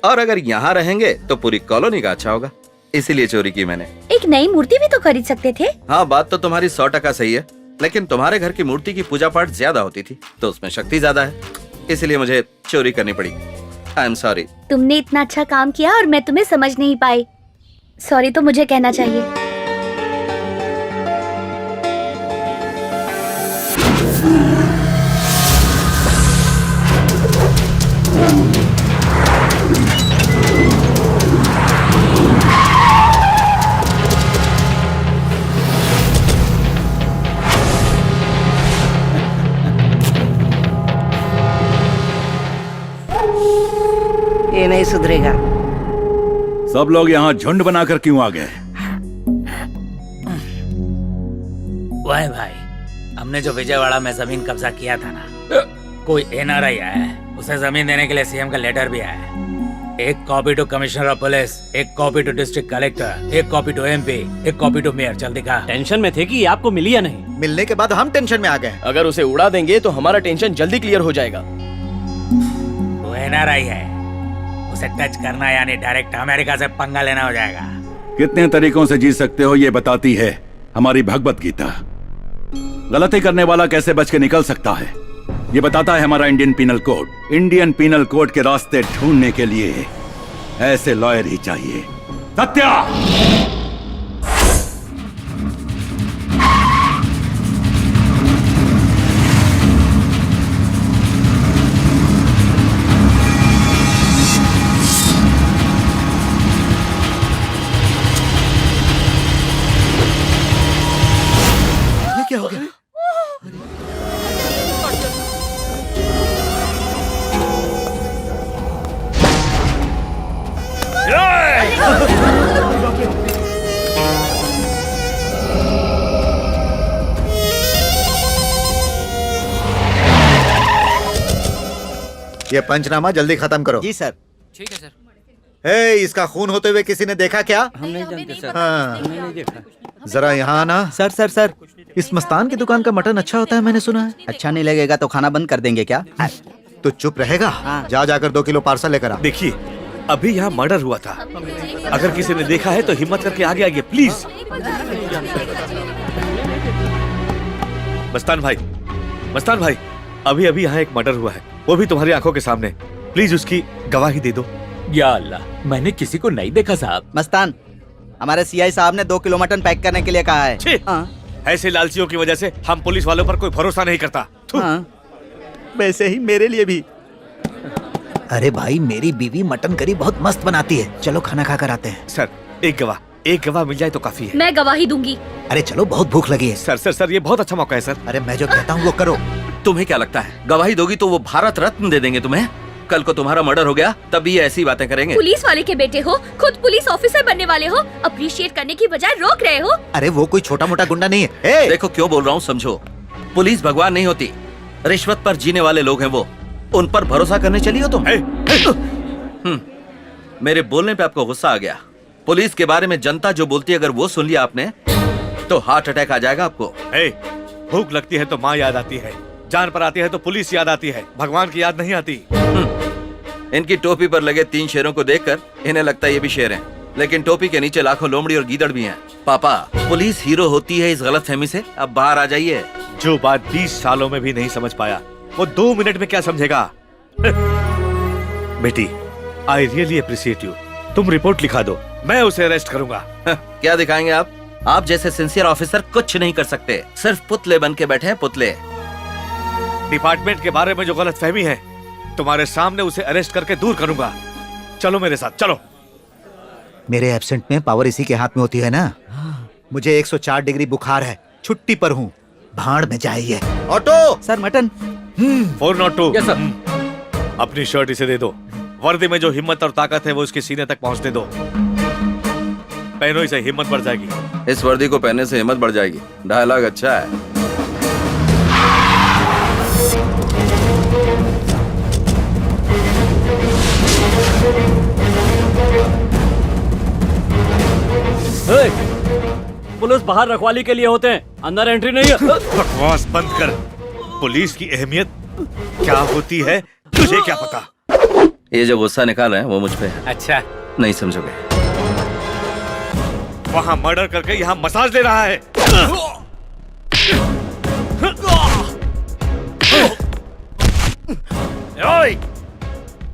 और अगर यहाँ रहेंगे तो पूरी कॉलोनी का अच्छा होगा। इसीलिए चोरी की मैंने। एक नई मूर्ति भी तो खरीद सकते थे। हाँ, बात तो तुम्हारी 100% सही है, लेकिन तुम्हारे घर की मूर्ति की पूजा पाठ ज्यादा होती थी तो उसमें शक्ति ज्यादा है, इसलिए मुझे चोरी करनी पड़ी। I am sorry. तुमने इतना अच्छा काम किया और मैं तुम्हें समझ नहीं पाई। सॉरी तो मुझे कहना चाहिए। नहीं सुधरेगा। सब लोग यहाँ झुंड बनाकर क्यों आ गए? वाह भाई, हमने जो विजयवाड़ा में जमीन कब्जा किया था ना, कोई एनआरआई आया है, उसे जमीन देने के लिए सीएम का लेटर भी आया है। एक copy to commissioner of police, एक कॉपी टू डिस्ट्रिक्ट कलेक्टर, एक कॉपी टू एमपी, एक कॉपी टू मेयर। जल्दी दिखा। टेंशन में थे कि ये आपको मिली या नहीं? मिलने के बाद हम टेंशन में आ गए। अगर उसे उड़ा देंगे तो हमारा टेंशन जल्दी क्लियर हो जाएगा। वो एनआरआई है, उसे टच करना यानी डायरेक्ट अमेरिका से पंगा लेना हो जाएगा। कितने तरीकों से जी सकते हो ये बताती है हमारी भगवत गीता। गलती करने वाला कैसे बच के निकल सकता है ये बताता है हमारा Indian penal code. Indian penal code के रास्ते ढूंढने के लिए ऐसे लॉयर ही चाहिए। सत्या! ये क्या हो गया? ये पंचनामा जल्दी खत्म करो। जी सर। ठीक है सर। हे, इसका खून होते हुए किसी ने देखा क्या? हम नहीं जानते सर। हाँ। हमने नहीं देखा। जरा यहाँ आना। सर सर सर, इस मस्तान की दुकान का मटन अच्छा होता है मैंने सुना है। अच्छा नहीं लगेगा तो खाना बंद कर देंगे क्या? तो चुप रहेगा? जा जाकर 2 किलो पार्सल लेकर आ। देखिए, अभी यहाँ मर्डर हुआ था। अगर किसी ने देखा है तो हिम्मत करके आगे आइए प्लीज। मस्तान भाई, अभी अभी यहाँ एक मर्डर हुआ है, वो भी तुम्हारी आंखों के सामने। प्लीज उसकी गवाही दे दो। या अल्लाह, मैंने किसी को नहीं देखा साहब। मस्तान, हमारे सीआई साहब ने 2 किलो मटन पैक करने के लिए कहा है। छी! ऐसे लालचियों की वजह से हम पुलिस वालों पर कोई भरोसा नहीं करता। वैसे ही मेरे लिए भी। अरे भाई, मेरी बीवी मटन करी बहुत मस्त बनाती है। चलो खाना खाकर आते हैं। सर, एक गवाह मिल जाए तो काफी है। मैं गवाही दूंगी। अरे चलो, बहुत भूख लगी है। सर, ये बहुत अच्छा मौका है सर। अरे मैं जो कहता हूँ वो करो। तुम्हें क्या लगता है गवाही दोगी तो वो भारत रत्न दे देंगे तुम्हें? कल को तुम्हारा मर्डर हो गया तब भी ये ऐसी बातें करेंगे। पुलिस वाले के बेटे हो, खुद पुलिस ऑफिसर बनने वाले हो, अप्रिशिएट करने की बजाय रोक रहे हो। अरे वो कोई छोटा मोटा गुंडा नहीं है। देखो क्यों बोल रहा हूँ समझो। पुलिस भगवान नहीं होती, रिश्वत पर जीने वाले लोग हैं वो। उन पर भरोसा करने चली हो तुम? मेरे बोलने पे आपको गुस्सा आ गया। पुलिस के बारे में जनता जो बोलती है अगर वो सुन लिया आपने तो हार्ट अटैक आ जाएगा आपको। भूख लगती है तो माँ याद आती है, जान पर आती है तो पुलिस याद आती है, भगवान की याद नहीं आती। इनकी टोपी पर लगे 3 शेरों को देखकर इन्हें लगता है ये भी शेर हैं, लेकिन टोपी के नीचे लाखों लोमड़ी और गीदड़ भी हैं। पापा, पुलिस हीरो होती है इस गलतफहमी से अब बाहर आ जाइए। जो बात 20 सालों में भी नहीं समझ पाया वो 2 मिनट में क्या समझेगा? बेटी, आई रियली अप्रिशिएट यू। तुम रिपोर्ट लिखा दो, मैं उसे अरेस्ट करूंगा। क्या दिखाएंगे आप? आप जैसे सिंसियर ऑफिसर कुछ नहीं कर सकते, सिर्फ पुतले बन के बैठे हैं, पुतले। डिपार्टमेंट के बारे में जो गलतफहमी है तुम्हारे सामने उसे अरेस्ट करके दूर करूंगा। चलो मेरे साथ, चलो। मेरे एब्सेंट में पावर इसी के हाथ में होती है ना। मुझे 104 डिग्री बुखार है, छुट्टी पर हूँ। भाड़ में जाइए। Auto! Sir mutton. 402। Yes sir. अपनी शर्ट इसे दे दो। वर्दी में जो हिम्मत और ताकत है वो उसके सीने तक पहुंचने दो। पहनो इसे, हिम्मत बढ़ जाएगी। इस वर्दी को पहनने से हिम्मत बढ़ जाएगी। डायलॉग अच्छा है। पुलिस बाहर रखवाली के लिए होते हैं, अंदर एंट्री नहीं है। बकवास बंद कर। पुलिस की अहमियत क्या होती है तुझे क्या पता? ये जो गुस्सा निकाल रहे हैं वो मुझ पे है। अच्छा, नहीं समझोगे। वहाँ मर्डर करके यहाँ मसाज ले रहा है।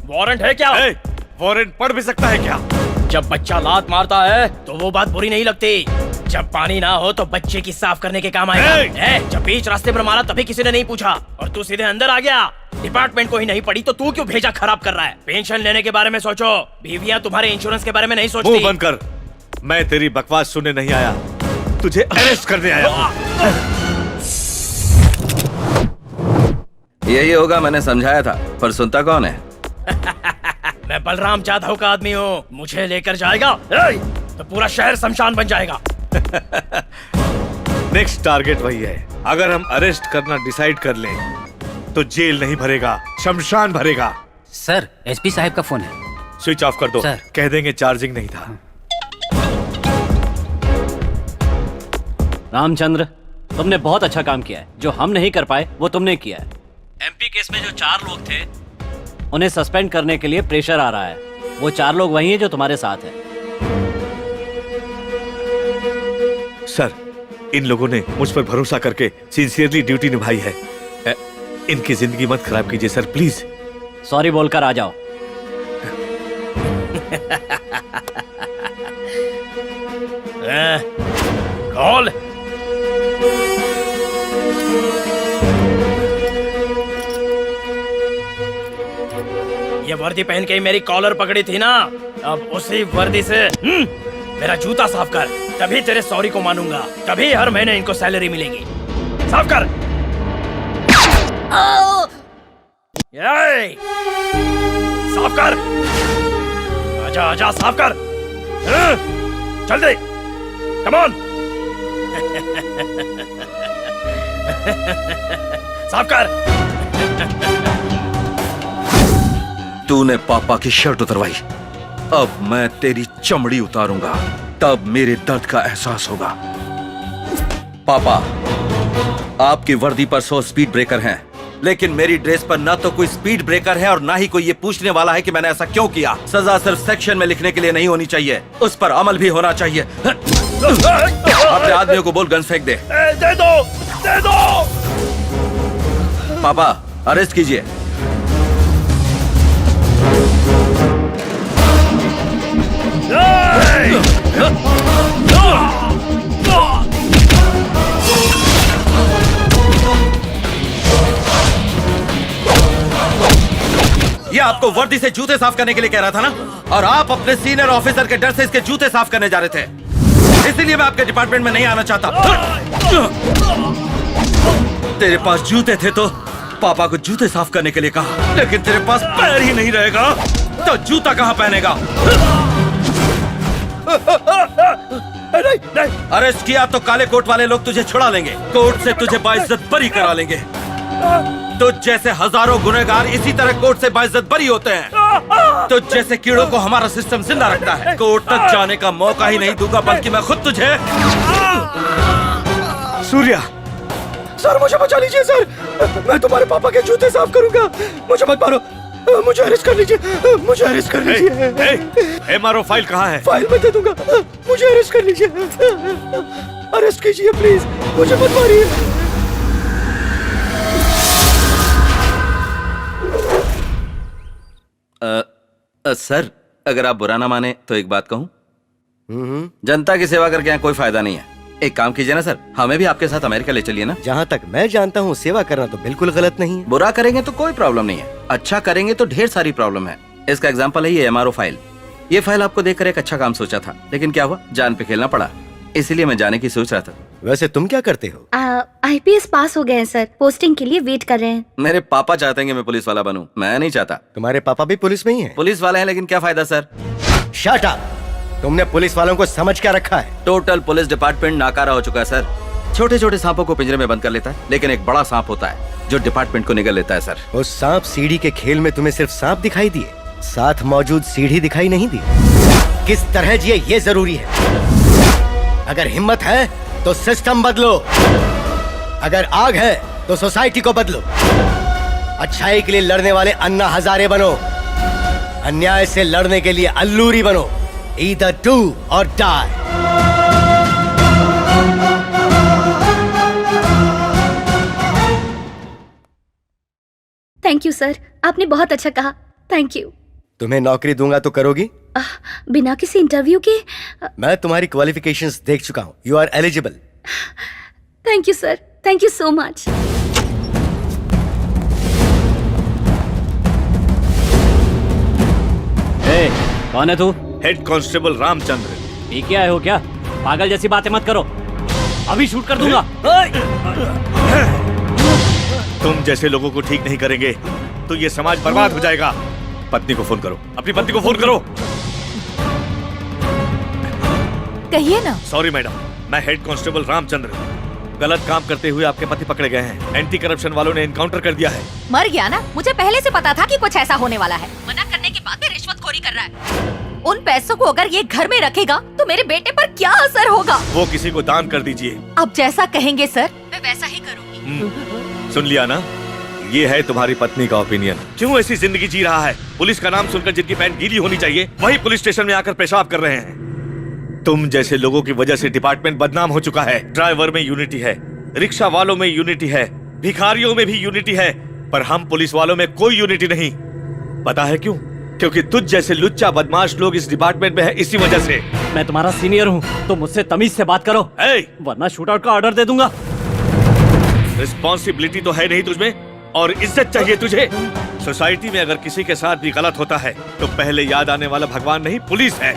वारंट है क्या? वारंट पढ़ भी सकता है क्या? जब बच्चा लात मारता है तो वो बात बुरी नहीं लगती, जब पानी ना हो तो बच्चे की साफ करने के काम आएगा। जब बीच रास्ते पर मारा तभी किसी ने नहीं पूछा और तू सीधे अंदर आ गया। डिपार्टमेंट को ही नहीं पड़ी तो तू क्यों भेजा खराब कर रहा है? पेंशन लेने के बारे में सोचो, बीवियां तुम्हारे इंश्योरेंस के बारे में नहीं सोचती। मुंह बंद कर। मैं तेरी बकवास सुनने नहीं आया, तुझे अरेस्ट करने आया। यही होगा, मैंने समझाया था, पर सुनता कौन है? मैं बलराम जाधव का आदमी हूँ, मुझे लेकर जाएगा तो पूरा शहर शमशान बन जाएगा। नेक्स्ट टारगेट वही है। अगर हम अरेस्ट करना डिसाइड कर लें तो जेल नहीं भरेगा, शमशान भरेगा। सर, एसपी साहब का फोन है। स्विच ऑफ कर दो, सर। कह देंगे चार्जिंग नहीं था। रामचंद्र, तुमने बहुत अच्छा काम किया है। जो हम नहीं कर पाए वो तुमने किया है। एमपी केस में जो 4 लोग थे उन्हें सस्पेंड करने के लिए प्रेशर आ रहा है। वो 4 लोग वही हैं जो तुम्हारे साथ हैं। सर, इन लोगों ने मुझ पर भरोसा करके सिंसियरली ड्यूटी निभाई है। इनकी जिंदगी मत खराब कीजिए सर, प्लीज। सॉरी बोलकर आ जाओ। कॉल। ये वर्दी पहन के ही मेरी कॉलर पकड़ी थी ना, अब उसी वर्दी से मेरा जूता साफ कर, तभी तेरे सॉरी को मानूंगा, तभी हर महीने इनको सैलरी मिलेगी। साफ कर। ये साफ कर। आजा आजा, साफ कर। चल दे, कम ऑन। साफ कर। तूने पापा की शर्ट उतरवाई, अब मैं तेरी चमड़ी उतारूंगा, तब मेरे दर्द का एहसास होगा। पापा, आपकी वर्दी पर 100 स्पीड ब्रेकर हैं, लेकिन मेरी ड्रेस पर ना तो कोई स्पीड ब्रेकर है और ना ही कोई ये पूछने वाला है कि मैंने ऐसा क्यों किया। सजा सिर्फ सेक्शन में लिखने के लिए नहीं होनी चाहिए, उस पर अमल भी होना चाहिए। अपने आदमियों को बोल गन्स फेंक दे। दे दो, दे दो। पापा, अरेस्ट कीजिए। ये आपको वर्दी से जूते साफ करने के लिए कह रहा था ना, और आप अपने सीनियर ऑफिसर के डर से इसके जूते साफ करने जा रहे थे, इसीलिए मैं आपके डिपार्टमेंट में नहीं आना चाहता। तेरे पास जूते थे तो पापा को जूते साफ करने के लिए कहा, लेकिन तेरे पास पैर ही नहीं रहेगा तो जूता कहाँ पहनेगा? नहीं, नहीं। अरेस्ट किया तो काले कोट वाले लोग तुझे छुड़ा लेंगे, कोर्ट से तुझे बाइज्जत बरी करा लेंगे। तो जैसे हजारों गुनहगार इसी तरह कोर्ट से बाइज्जत बरी होते हैं, तो जैसे कीड़ों को हमारा सिस्टम जिंदा रखता है। कोर्ट तक जाने का मौका ही नहीं दूंगा, बल्कि मैं खुद तुझे। सूर्या, सर मुझे बचा लीजिए सर, मैं तुम्हारे पापा के जूते साफ करूंगा, मुझे मत मारो, मुझे अरेस्ट कर लीजिए, मुझे अरेस्ट कर लीजिए। MRO फाइल कहाँ है? फाइल मैं दे दूंगा, मुझे अरेस्ट कर लीजिए, अरेस्ट कीजिए प्लीज, मुझे मत मारिए। सर, अगर आप बुरा ना माने तो एक बात कहूं? जनता की सेवा करके यहाँ कोई फायदा नहीं है। एक काम कीजिए ना सर, हमें भी आपके साथ अमेरिका ले चलिए ना। जहाँ तक मैं जानता हूँ सेवा करना तो बिल्कुल गलत नहीं है। बुरा करेंगे तो कोई प्रॉब्लम नहीं है, अच्छा करेंगे तो ढेर सारी प्रॉब्लम है। इसका एग्जांपल है ये MRO फाइल। ये फाइल आपको देखकर एक अच्छा काम सोचा था, लेकिन क्या हुआ, जान पे खेलना पड़ा, इसीलिए मैं जाने की सोच रहा था। वैसे तुम क्या करते हो? IPS पास हो गए हैं सर, पोस्टिंग के लिए वेट कर रहे हैं। मेरे पापा चाहते हैं कि मैं पुलिस वाला बनूं, मैं नहीं चाहता। तुम्हारे पापा भी पुलिस में ही हैं? पुलिस वाले हैं, लेकिन क्या फायदा सर। Shut up! तुमने पुलिस वालों को समझ क्या रखा है? टोटल पुलिस डिपार्टमेंट नाकारा हो चुका है सर। छोटे छोटे सांपों को पिंजरे में बंद कर लेता है, लेकिन एक बड़ा सांप होता है जो डिपार्टमेंट को निगल लेता है सर। उस सांप सीढ़ी के खेल में तुम्हें सिर्फ सांप दिखाई दिए, साथ मौजूद सीढ़ी दिखाई नहीं दी। किस तरह जिए ये जरूरी है। अगर हिम्मत है तो सिस्टम बदलो, अगर आग है तो सोसाइटी को बदलो। अच्छाई के लिए लड़ने वाले अन्ना हजारे बनो, अन्याय से लड़ने के लिए अल्लूरी बनो। Either do or die. Thank you sir, आपने बहुत अच्छा कहा, थैंक यू। तुम्हें नौकरी दूंगा तो करोगी? बिना किसी इंटरव्यू के? मैं तुम्हारी क्वालिफिकेशंस देख चुका हूँ, you are eligible. Thank you sir, thank you so much. कौन है तू? Head constable Ramchandra. पी के आए हो क्या? पागल जैसी बातें मत करो, अभी शूट कर दूंगा। तुम जैसे लोगों को ठीक नहीं करेंगे तो ये समाज बर्बाद हो जाएगा। पत्नी को फोन करो, अपनी पत्नी को फोन करो। कहिए ना। सॉरी मैडम, मैं हेड कांस्टेबल रामचंद्र। गलत काम करते हुए आपके पति पकड़े गए हैं। एंटी करप्शन वालों ने इनकाउंटर कर दिया है। मर गया ना, मुझे पहले से पता था कि कुछ ऐसा होने वाला है। मना करने के बाद भी रिश्वतखोरी कर रहा है। उन पैसों को अगर ये घर में रखेगा तो मेरे बेटे पर क्या असर होगा? वो किसी को दान कर दीजिए। अब जैसा कहेंगे सर, मैं वैसा ही करूँगी। सुन लिया ना, ये है तुम्हारी पत्नी का ओपिनियन। क्यों ऐसी जिंदगी जी रहा है? पुलिस का नाम सुनकर जिनकी पैंट गीली होनी चाहिए वही पुलिस स्टेशन में आकर पेशाब कर रहे हैं। तुम जैसे लोगों की वजह से डिपार्टमेंट बदनाम हो चुका है। ड्राइवर में यूनिटी है, रिक्शा वालों में यूनिटी है, भिखारियों में भी यूनिटी है, पर हम पुलिस वालों में कोई यूनिटी नहीं। पता है क्यों? क्योंकि तुझ जैसे लुच्चा बदमाश लोग इस डिपार्टमेंट में है, इसी वजह से। मैं तुम्हारा सीनियर हूँ तो मुझसे तमीज से बात करो, वरना शूटआउट का ऑर्डर दे दूंगा। रिस्पॉन्सिबिलिटी तो है नहीं तुझमें, और इज्जत चाहिए तुझे। सोसाइटी में अगर किसी के साथ भी गलत होता है तो पहले याद आने वाला भगवान नहीं, पुलिस है।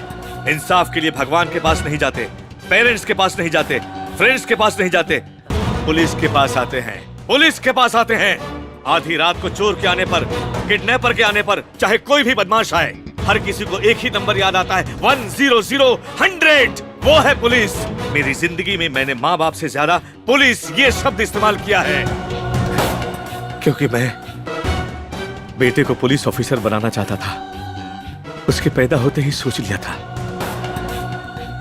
इंसाफ के लिए भगवान के पास नहीं जाते, पेरेंट्स के पास नहीं जाते, फ्रेंड्स के पास नहीं जाते, पुलिस के पास आते हैं। पुलिस के पास आते हैं। आधी रात को चोर के आने पर, किडनैपर के आने पर, चाहे कोई भी बदमाश आए, हर किसी को एक ही नंबर याद आता है, 100-100। वो है पुलिस। मेरी जिंदगी में मैंने माँ बाप से ज्यादा पुलिस ये शब्द इस्तेमाल किया है, क्योंकि मैं बेटे को पुलिस ऑफिसर बनाना चाहता था। उसके पैदा होते ही सोच लिया था,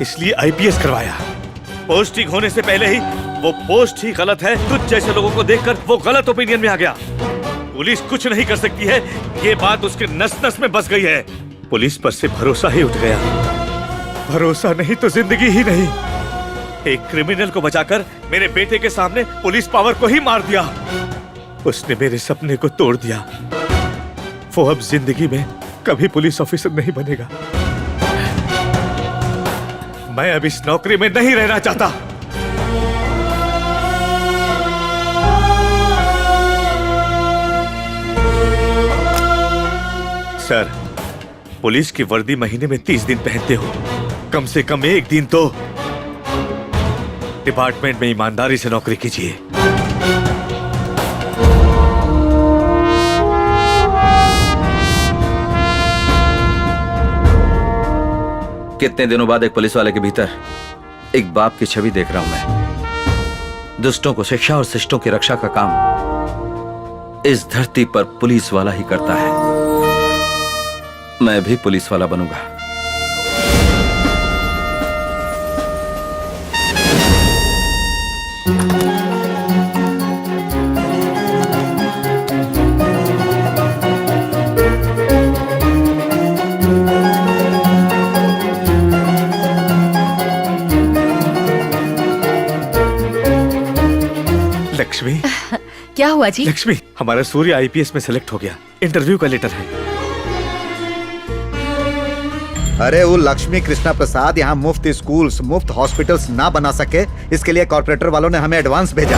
इसलिए आईपीएस करवाया। पोस्टिंग होने से पहले ही वो पोस्ट ही गलत है, तुझ जैसे लोगों को देखकर वो गलत ओपिनियन में आ गया। पुलिस कुछ नहीं कर सकती है, ये बात उसके नस नस में बस गई है। पुलिस पर से भरोसा ही उठ गया। भरोसा नहीं तो जिंदगी ही नहीं। एक क्रिमिनल को बचाकर मेरे बेटे के सामने पुलिस पावर को ही मार दिया। उसने मेरे सपने को तोड़ दिया। वो अब जिंदगी में कभी पुलिस ऑफिसर नहीं बनेगा। मैं अब इस नौकरी में नहीं रहना चाहता। सर, पुलिस की वर्दी महीने में 30 दिन पहनते हो, कम से कम एक दिन तो डिपार्टमेंट में ईमानदारी से नौकरी कीजिए। कितने दिनों बाद एक पुलिस वाले के भीतर एक बाप की छवि देख रहा हूं मैं। दुष्टों को शिक्षा और शिष्टों की रक्षा का काम इस धरती पर पुलिस वाला ही करता है। मैं भी पुलिस वाला बनूंगा। लक्ष्मी। क्या हुआ जी? लक्ष्मी, हमारा सूर्य आईपीएस में सेलेक्ट हो गया। इंटरव्यू का लेटर है। अरे वो लक्ष्मी कृष्णा प्रसाद यहाँ मुफ्त स्कूल्स, मुफ्त हॉस्पिटल्स ना बना सके, इसके लिए कॉर्पोरेटर वालों ने हमें एडवांस भेजा।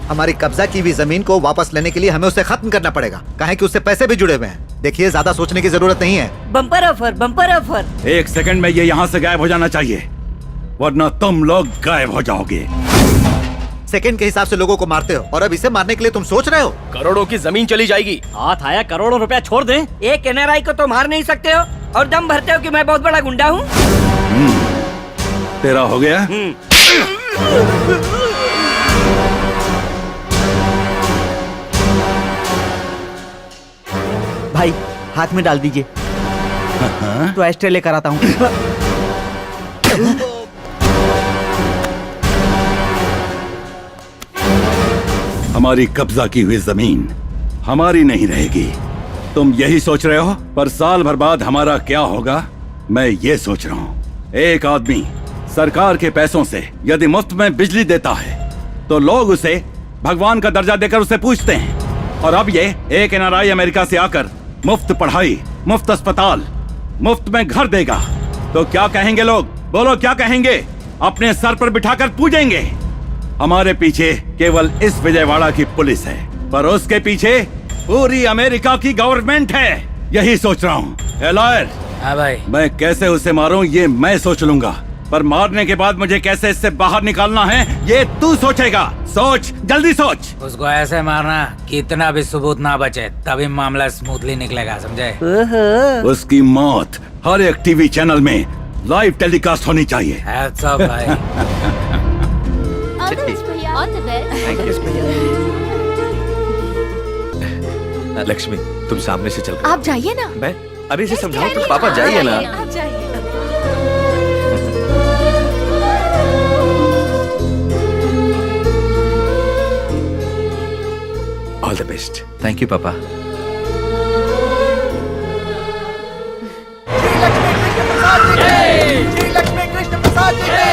हमारी कब्जा की हुई जमीन को वापस लेने के लिए हमें उसे खत्म करना पड़ेगा, काहे कि उससे पैसे भी जुड़े हुए हैं। देखिए, ज्यादा सोचने की जरूरत नहीं है। Bumper offer, bumper offer. एक सेकंड में ये यहाँ से गायब हो जाना चाहिए, वरना तुम लोग गायब हो जाओगे। सेकंड के हिसाब से लोगों को मारते हो, और अब इसे मारने के लिए तुम सोच रहे हो? करोड़ों की जमीन चली जाएगी। हाथ आया करोड़ों रुपया छोड़ दें। एक एनआरआई को तो मार नहीं सकते हो और दम भरते हो कि मैं बहुत बड़ा गुंडा हूँ। तेरा हो गया? भाई हाथ में डाल दीजिए, तो एस्ट्रे लेकर आता हूँ। हमारी कब्जा की हुई जमीन हमारी नहीं रहेगी, तुम यही सोच रहे हो? पर साल भर बाद हमारा क्या होगा, मैं ये सोच रहा हूँ। एक आदमी सरकार के पैसों से यदि मुफ्त में बिजली देता है तो लोग उसे भगवान का दर्जा देकर उसे पूजते हैं। और अब ये एक एनआरआई अमेरिका से आकर मुफ्त पढ़ाई, मुफ्त अस्पताल, मुफ्त में घर देगा तो क्या कहेंगे लोग? बोलो, क्या कहेंगे? अपने सर पर बिठाकर पूजेंगे। हमारे पीछे केवल इस विजयवाड़ा की पुलिस है, पर उसके पीछे पूरी अमेरिका की गवर्नमेंट है। यही सोच रहा हूँ। लॉयर, हाँ भाई। मैं कैसे उसे मारूं ये मैं सोच लूंगा, पर मारने के बाद मुझे कैसे इससे बाहर निकालना है ये तू सोचेगा। सोच, जल्दी सोच। उसको ऐसे मारना कि इतना भी सबूत ना बचे, तभी मामला स्मूथली निकलेगा, समझे? उसकी मौत हर एक टीवी चैनल में लाइव टेलीकास्ट होनी चाहिए। Hats off, भाई। लक्ष्मी, तुम सामने से चल कर। आप जाइए ना। मैं अभी से समझाऊं तो पापा जाइए ना। आप जाइए। All the best. Thank you पापा।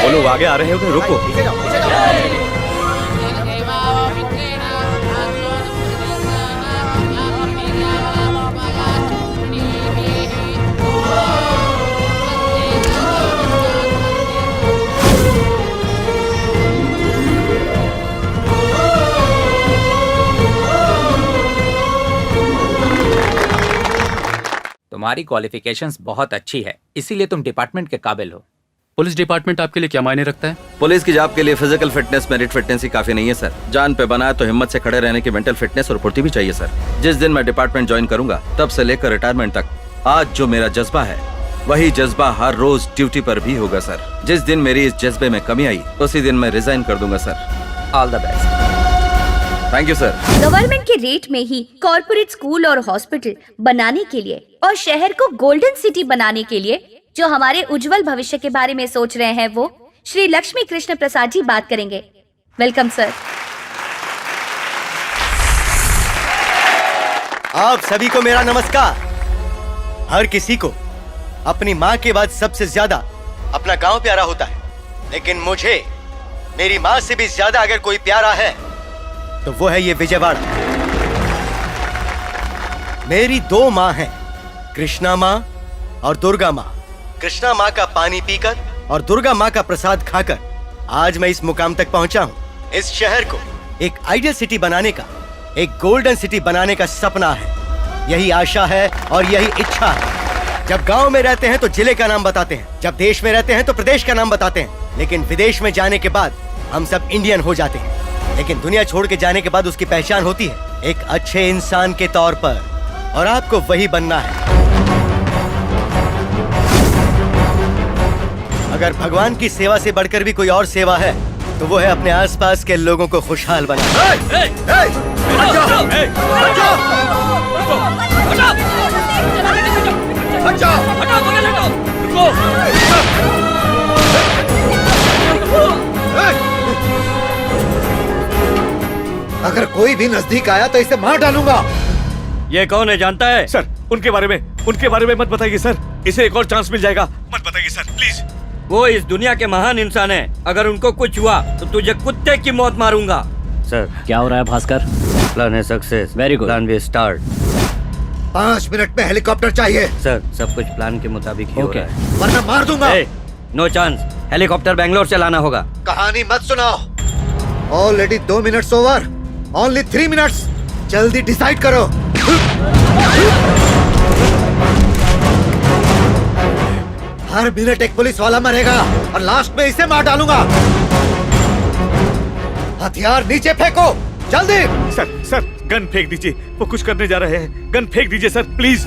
वो लोग आगे आ रहे हो, रुको। तुम्हारी क्वालिफिकेशंस बहुत अच्छी है, इसीलिए तुम डिपार्टमेंट के काबिल हो। पुलिस डिपार्टमेंट आपके लिए क्या मायने रखता है? पुलिस की जॉब के लिए फिजिकल फिटनेस, मेरिट फिटनेस ही काफी नहीं है सर। जान पे बना है तो हिम्मत से खड़े रहने की मेंटल फिटनेस और फुर्ती भी चाहिए सर। जिस दिन मैं डिपार्टमेंट ज्वाइन करूंगा तब से लेकर रिटायरमेंट तक आज जो मेरा जज्बा है वही जज्बा हर रोज ड्यूटी पर भी होगा सर। जिस दिन मेरी इस जज्बे में कमी आई उसी दिन मैं रिजाइन कर दूंगा sir. All the best. Thank you sir. Government के रेट में ही कॉर्पोरेट स्कूल और हॉस्पिटल बनाने के लिए और शहर को गोल्डन सिटी बनाने के लिए जो हमारे उज्जवल भविष्य के बारे में सोच रहे हैं वो श्री लक्ष्मी कृष्ण प्रसाद जी बात करेंगे। Welcome sir. आप सभी को मेरा नमस्कार। हर किसी को अपनी माँ के बाद सबसे ज्यादा अपना गांव प्यारा होता है, लेकिन मुझे मेरी माँ से भी ज्यादा अगर कोई प्यारा है तो वो है ये विजयवाड़ा। मेरी दो माँ हैं, कृष्णा माँ और दुर्गा माँ। कृष्णा माँ का पानी पीकर और दुर्गा माँ का प्रसाद खाकर आज मैं इस मुकाम तक पहुंचा हूँ। इस शहर को एक आइडियल सिटी बनाने का, एक गोल्डन सिटी बनाने का सपना है। यही आशा है और यही इच्छा है। जब गांव में रहते हैं तो जिले का नाम बताते हैं, जब देश में रहते हैं तो प्रदेश का नाम बताते हैं, लेकिन विदेश में जाने के बाद हम सब इंडियन हो जाते हैं। लेकिन दुनिया छोड़ के जाने के बाद उसकी पहचान होती है एक अच्छे इंसान के तौर पर, और आपको वही बनना है। अगर भगवान की सेवा से बढ़कर भी कोई और सेवा है तो वो है अपने आसपास के लोगों को खुशहाल बनाना। अगर कोई भी नजदीक आया तो इसे मार डालूंगा। ये कौन है जानता है? सर, उनके बारे में मत बताइए सर। इसे एक और चांस मिल जाएगा। मत बताइए सर, प्लीज। वो इस दुनिया के महान इंसान है। अगर उनको कुछ हुआ तो तुझे कुत्ते की मौत मारूंगा। सर, क्या हो रहा है भास्कर? प्लान है success. Very good. Plan we start. 5 minute में हेलीकॉप्टर चाहिए। सर, सब कुछ प्लान के मुताबिक ही हो रहा है। वरना मार दूंगा। No chance. हेलीकॉप्टर बैंगलोर से लाना होगा। कहानी मत सुनाओ। Already 2 minutes over. Only 3 minutes. जल्दी डिसाइड करो। हर मिनट एक पुलिस वाला मरेगा और लास्ट में इसे मार डालूंगा। हथियार नीचे फेंको, जल्दी। सर, गन फेंक दीजिए। वो कुछ करने जा रहे हैं। गन फेंक दीजिए सर, प्लीज।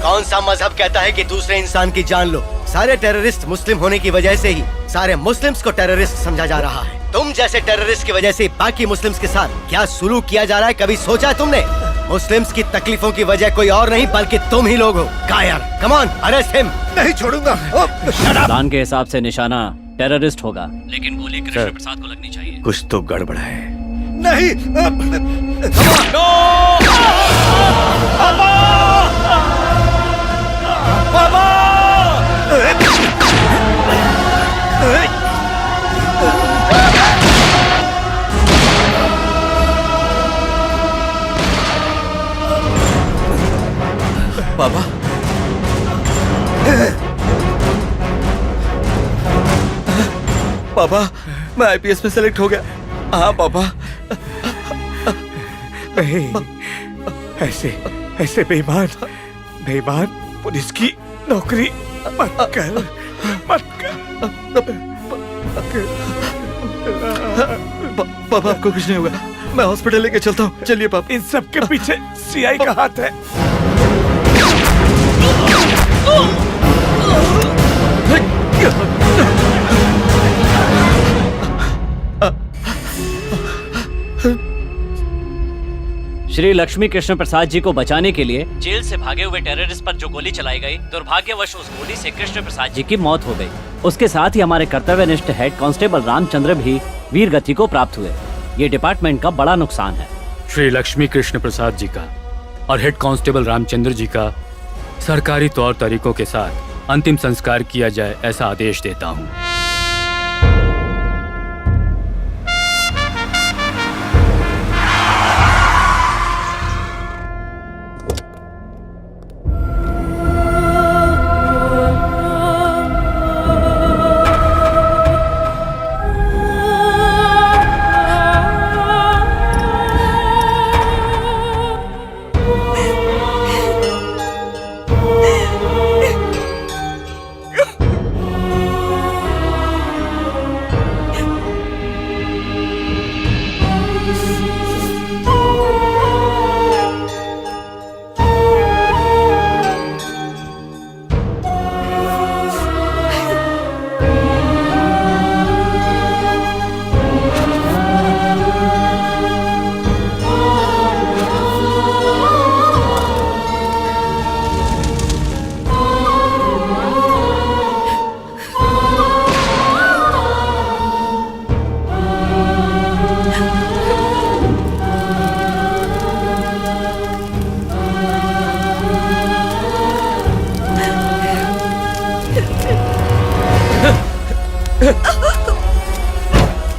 कौन सा मजहब कहता है कि दूसरे इंसान की जान लो? सारे टेररिस्ट मुस्लिम होने की वजह से ही सारे मुस्लिम्स को टेररिस्ट समझा जा रहा है। तुम जैसे टेररिस्ट की वजह से बाकी मुस्लिम्स के साथ क्या सुलूक किया जा रहा है, कभी सोचा है तुमने? मुस्लिम्स की तकलीफों की वजह कोई और नहीं बल्कि तुम ही लोग हो। कायर, कम ऑन, अरेस्ट हिम। नहीं छोड़ूंगा। प्लान के हिसाब से निशाना टेररिस्ट होगा, लेकिन गोली कृष्ण प्रसाद को लगनी चाहिए। कुछ तो गड़बड़ है। नहीं। पापा, पापा, मैं आईपीएस में सेलेक्ट हो गया। हाँ पापा। नहीं, ऐसे बेईमान पुलिस की नौकरी मत कर, मत कर। पापा आपको कुछ नहीं होगा, मैं हॉस्पिटल लेके चलता हूँ। चलिए पापा। इन सब के पीछे सीआई का हाथ है। श्री लक्ष्मी कृष्ण प्रसाद जी को बचाने के लिए जेल से भागे हुए टेररिस्ट पर जो गोली चलाई गई, दुर्भाग्यवश उस गोली से कृष्ण प्रसाद जी की मौत हो गई। उसके साथ ही हमारे कर्तव्यनिष्ठ हेड कांस्टेबल रामचंद्र भी वीर गति को प्राप्त हुए। ये डिपार्टमेंट का बड़ा नुकसान है। श्री लक्ष्मी कृष्ण प्रसाद जी का और हेड कांस्टेबल रामचंद्र जी का सरकारी तौर तरीकों के साथ अंतिम संस्कार किया जाए, ऐसा आदेश देता हूँ।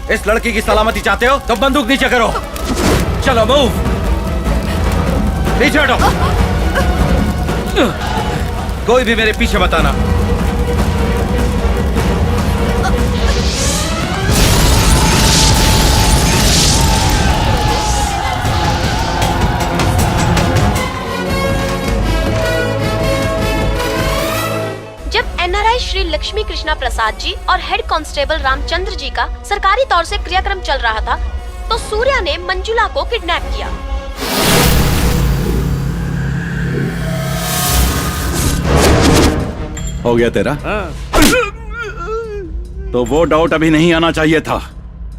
इस लड़की की सलामती चाहते हो तो बंदूक नीचे करो। चलो मूव, नीचे हटो। कोई भी मेरे पीछे बताना। एनआरआई श्री लक्ष्मी कृष्णा प्रसाद जी और हेड कांस्टेबल रामचंद्र जी का सरकारी तौर से क्रियाक्रम चल रहा था तो सूर्या ने मंजुला को किडनैप किया। हो गया तेरा? तो वो डाउट अभी नहीं आना चाहिए था।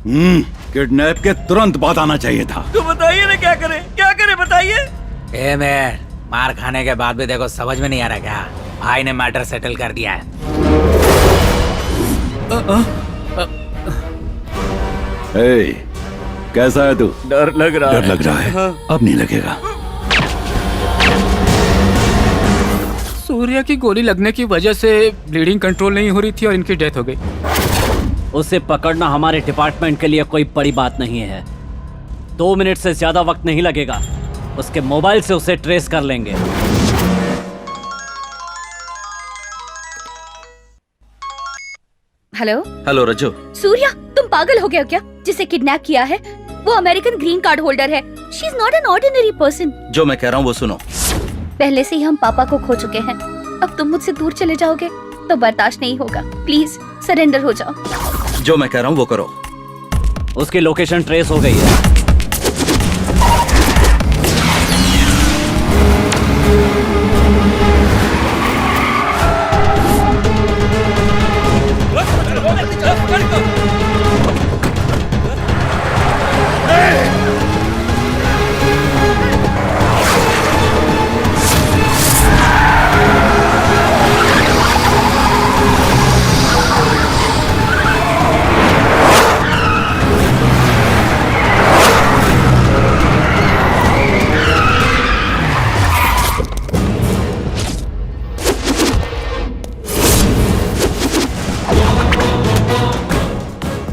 किडनैप के तुरंत बाद आना चाहिए था। तो बताइए ना क्या करें बताइए। ए मैन, मार खाने के बाद भी देखो समझ में नहीं आ रहा क्या? भाई ने मैटर सेटल कर दिया है। कैसा है तू? डर लग रहा है। अब नहीं लगेगा। सूर्या की गोली लगने की वजह से ब्लीडिंग कंट्रोल नहीं हो रही थी और इनकी डेथ हो गई। उसे पकड़ना हमारे डिपार्टमेंट के लिए कोई बड़ी बात नहीं है। 2 मिनट से ज्यादा वक्त नहीं लगेगा। उसके मोबाइल से उसे ट्रेस कर लेंगे। हेलो रज्जू। सूर्या, तुम पागल हो गए हो क्या? जिसे किडनैप किया है वो अमेरिकन ग्रीन कार्ड होल्डर है। She is not an ordinary person. जो मैं कह रहा हूँ वो सुनो। पहले से ही हम पापा को खो चुके हैं। अब तुम मुझसे दूर चले जाओगे तो बर्दाश्त नहीं होगा। प्लीज सरेंडर हो जाओ। जो मैं कह रहा हूँ वो करो। उसकी लोकेशन ट्रेस हो गई है।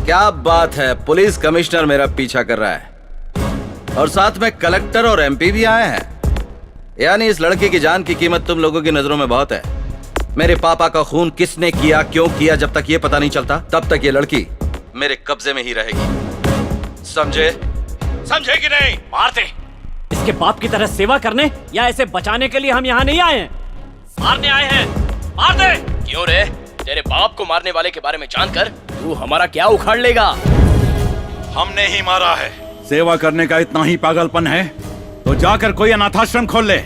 क्या बात है, पुलिस कमिश्नर मेरा पीछा कर रहा है और साथ में कलेक्टर और एमपी भी आए हैं। यानी इस लड़की की जान की कीमत तुम लोगों की नजरों में बहुत है। मेरे पापा का खून किसने किया, क्यों किया, जब तक ये पता नहीं चलता तब तक ये लड़की मेरे कब्जे में ही रहेगी। समझे? समझे कि नहीं? मारते। इसके बाप की तरह सेवा करने या इसे बचाने के लिए हम यहाँ नहीं आए हैं, मारने आए हैं। मार दे। क्यों रे? तेरे बाप को मारने वाले के बारे में जानकर तू हमारा क्या उखाड़ लेगा? हमने ही मारा है। सेवा करने का इतना ही पागलपन है तो जाकर कोई अनाथाश्रम खोल ले।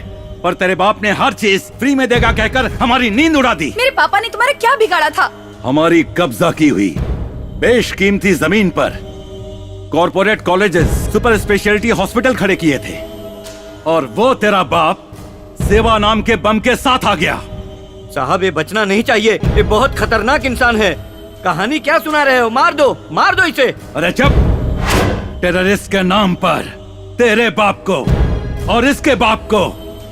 पर तेरे बाप ने हर चीज फ्री में देगा कहकर हमारी नींद उड़ा दी। मेरे पापा ने तुम्हारा क्या बिगाड़ा था? हमारी कब्जा की हुई बेशकीमती जमीन पर corporate colleges, super speciality hospital खड़े किए थे और वो तेरा बाप सेवा नाम के बम के साथ आ गया। साहब ये बचना नहीं चाहिए, ये बहुत खतरनाक इंसान है। कहानी क्या सुना रहे हो? मार दो इसे। अरे चुप! टेररिस्ट के नाम पर तेरे बाप को और इसके बाप को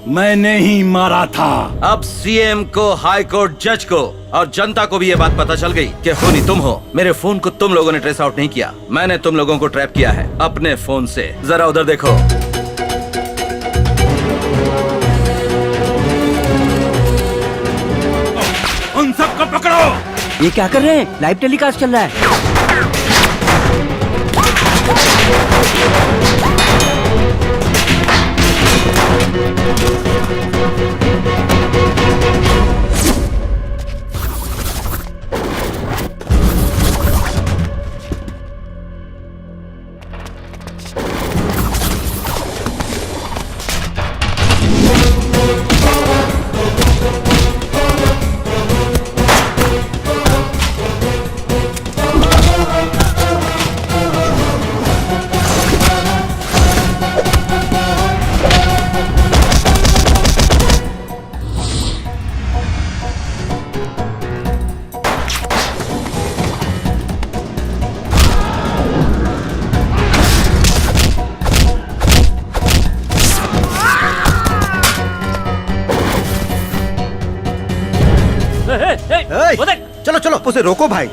मैंने ही मारा था। अब सीएम को, हाई कोर्ट जज को और जनता को भी ये बात पता चल गई कि खूनी तुम हो। मेरे फोन को तुम लोगों ने ट्रेस आउट नहीं किया, मैंने तुम लोगों को ट्रैप किया है अपने फोन से। जरा उधर देखो। उन सबको पकड़ो। ये क्या कर रहे हैं? लाइव टेलीकास्ट चल रहा है। चलो चलो उसे रोको भाई।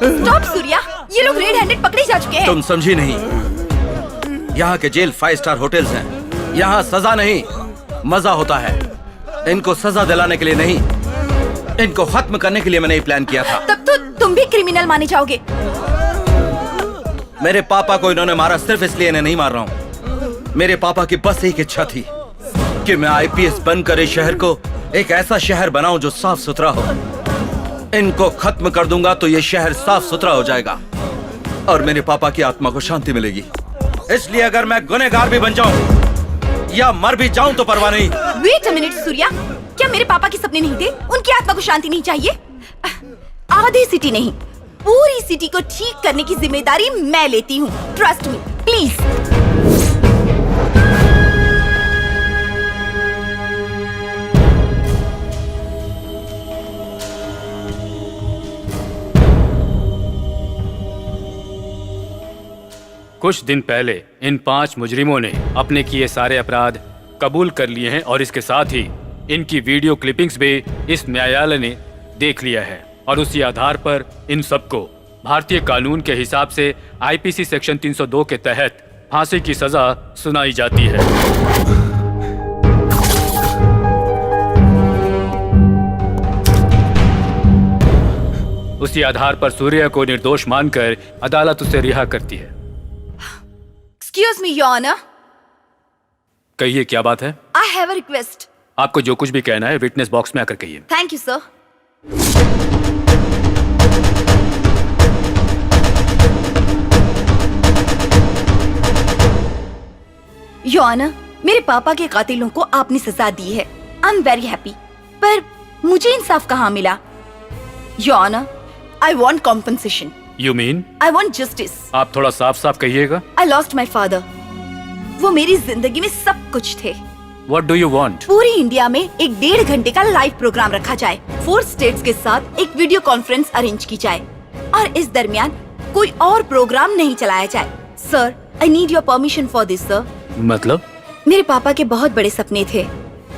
स्टॉप सूर्या, ये लोग रेड हैंडेड पकड़े जा चुके हैं। तुम समझी नहीं, यहाँ के जेल 5 स्टार होटल्स हैं। यहाँ सजा नहीं मजा होता है। इनको सजा दिलाने के लिए नहीं, इनको खत्म करने के लिए मैंने ये प्लान किया था। तब तो तुम भी क्रिमिनल माने जाओगे। मेरे पापा को इन्होंने मारा सिर्फ इसलिए इन्हें नहीं मार रहा हूँ। मेरे पापा की बस एक इच्छा थी कि मैं आईपीएस बनकर इस शहर को एक ऐसा शहर बनाऊं जो साफ सुथरा हो। इनको खत्म कर दूंगा तो ये शहर साफ सुथरा हो जाएगा और मेरे पापा की आत्मा को शांति मिलेगी। इसलिए अगर मैं गुनहगार भी बन जाऊं या मर भी जाऊं तो परवाह नहीं। वेट अ मिनट सूर्या, क्या मेरे पापा के सपने नहीं थे? उनकी आत्मा को शांति नहीं चाहिए? आधी सिटी नहीं, पूरी सिटी को ठीक करने की जिम्मेदारी मैं लेती हूँ। Trust me please. कुछ दिन पहले इन 5 मुजरिमों ने अपने किए सारे अपराध कबूल कर लिए हैं और इसके साथ ही इनकी वीडियो क्लिपिंग्स भी इस न्यायालय ने देख लिया है और उसी आधार पर इन सबको भारतीय कानून के हिसाब से आईपीसी सेक्शन 302 के तहत फांसी की सजा सुनाई जाती है। उसी आधार पर सूर्य को निर्दोष मानकर अदालत उसे रिहा करती है। Excuse me, Your Honor. कहिए क्या बात है? I have a request. आपको जो कुछ भी कहना है विटनेस बॉक्स में आकर कहिए। Thank you, sir. Your Honor, मेरे पापा के कातिलों को आपने सजा दी है। I'm very happy. पर मुझे इंसाफ कहाँ मिला? Your Honor, I want compensation. You mean? I want justice. आप थोड़ा साफ साफ कहिएगा। I lost my father. वो मेरी जिंदगी में सब कुछ थे। What do you want? पूरी इंडिया में एक 1.5 घंटे का लाइव प्रोग्राम रखा जाए, 4 स्टेट्स के साथ एक वीडियो कॉन्फ्रेंस अरेंज की जाए और इस दरमियान कोई और प्रोग्राम नहीं चलाया जाए। Sir, I need your permission for this sir. मतलब? मेरे पापा के बहुत बड़े सपने थे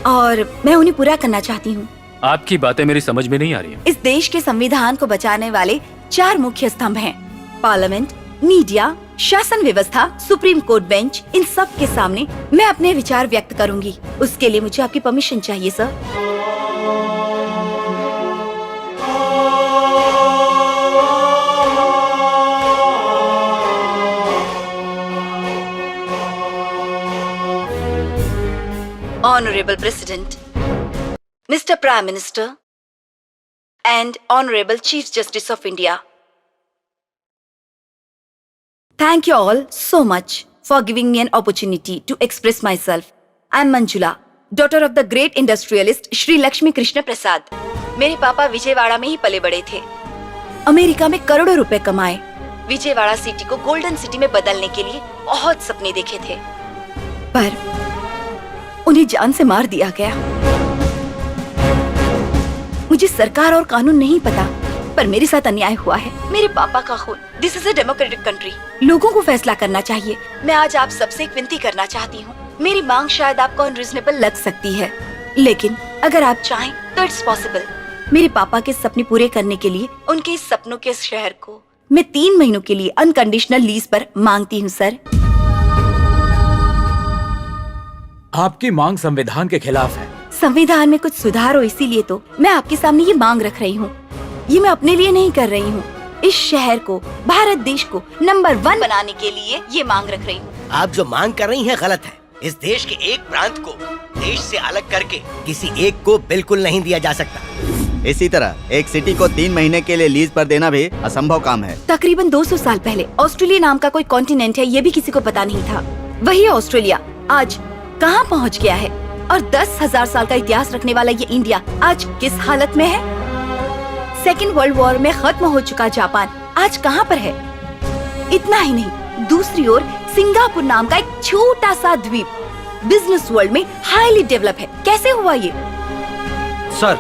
और मैं उन्हें पूरा करना चाहती हूँ। आपकी बातें मेरी समझ में नहीं आ रही है। इस देश के संविधान को बचाने वाले 4 मुख्य स्तंभ हैं। पार्लियामेंट, मीडिया, शासन व्यवस्था, सुप्रीम कोर्ट बेंच। इन सब के सामने मैं अपने विचार व्यक्त करूंगी। उसके लिए मुझे आपकी परमिशन चाहिए sir. Honorable President, Mr. Prime Minister, and Honorable Chief Justice of India. Thank you all so much for giving me an opportunity to express myself. I am Manjula, daughter of the great industrialist Shri Lakshmi Krishna Prasad. मेरे पापा विजयवाड़ा में ही पले बड़े थे। America में करोड़ों रुपए कमाए। विजयवाड़ा सिटी को गोल्डन सिटी में बदलने के लिए बहुत सपने देखे थे, पर उन्हें जान से मार दिया गया। मुझे सरकार और कानून नहीं पता, पर मेरे साथ अन्याय हुआ है। मेरे पापा का खून। This is a democratic country. लोगों को फैसला करना चाहिए। मैं आज आप सबसे एक विनती करना चाहती हूँ। मेरी मांग शायद आपको अनरीजनेबल लग सकती है, लेकिन अगर आप चाहें तो इट्स पॉसिबल। मेरे पापा के सपने पूरे करने के लिए उनके इस सपनों के शहर को मैं 3 महीनों के लिए अनकंडीशनल लीज पर मांगती हूँ सर। आपकी मांग संविधान के खिलाफ है। संविधान में कुछ सुधार हो, इसीलिए तो मैं आपके सामने ये मांग रख रही हूँ। ये मैं अपने लिए नहीं कर रही हूँ, इस शहर को, भारत देश को नंबर 1 बनाने के लिए ये मांग रख रही हूँ। आप जो मांग कर रही हैं गलत है। इस देश के एक प्रांत को देश से अलग करके किसी एक को बिल्कुल नहीं दिया जा सकता। इसी तरह एक सिटी को 3 महीने के लिए लीज पर देना भी असंभव काम है। तकरीबन 200 साल पहले ऑस्ट्रेलिया नाम का कोई कॉन्टिनेंट है, ये भी किसी को पता नहीं था। वही ऑस्ट्रेलिया आज कहाँ पहुँच गया है, और 10,000 साल का इतिहास रखने वाला ये इंडिया आज किस हालत में है। सेकेंड वर्ल्ड वॉर में खत्म हो चुका जापान आज कहाँ पर है। इतना ही नहीं, दूसरी ओर सिंगापुर नाम का एक छोटा सा द्वीप बिजनेस वर्ल्ड में हाईली डेवलप है। कैसे हुआ ये? सर,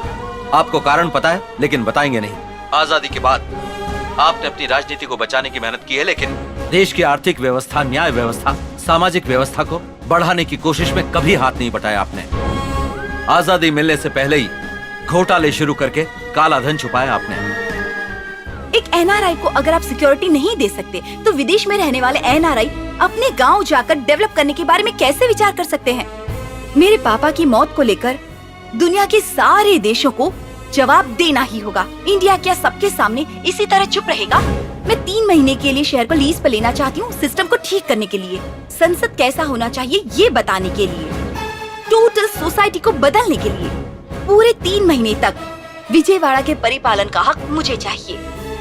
आपको कारण पता है, लेकिन बताएंगे नहीं। आजादी के बाद आपने अपनी राजनीति को बचाने की मेहनत की है, लेकिन देश की आर्थिक व्यवस्था, न्याय व्यवस्था, सामाजिक व्यवस्था को बढ़ाने की कोशिश में कभी हाथ नहीं बटाया आपने। आजादी मिलने से पहले ही घोटाले शुरू करके काला धन छुपाया आपने। एक एनआरआई को अगर आप सिक्योरिटी नहीं दे सकते, तो विदेश में रहने वाले एनआरआई अपने गांव जाकर डेवलप करने के बारे में कैसे विचार कर सकते हैं? मेरे पापा की मौत को लेकर दुनिया के सारे देशों को जवाब देना ही होगा। इंडिया क्या सबके सामने इसी तरह चुप रहेगा? मैं 3 महीने के लिए शहर को लीज पर लेना चाहती हूँ, सिस्टम को ठीक करने के लिए, संसद कैसा होना चाहिए ये बताने के लिए, टोटल सोसाइटी को बदलने के लिए। पूरे 3 महीने तक विजयवाड़ा के परिपालन का हक मुझे चाहिए।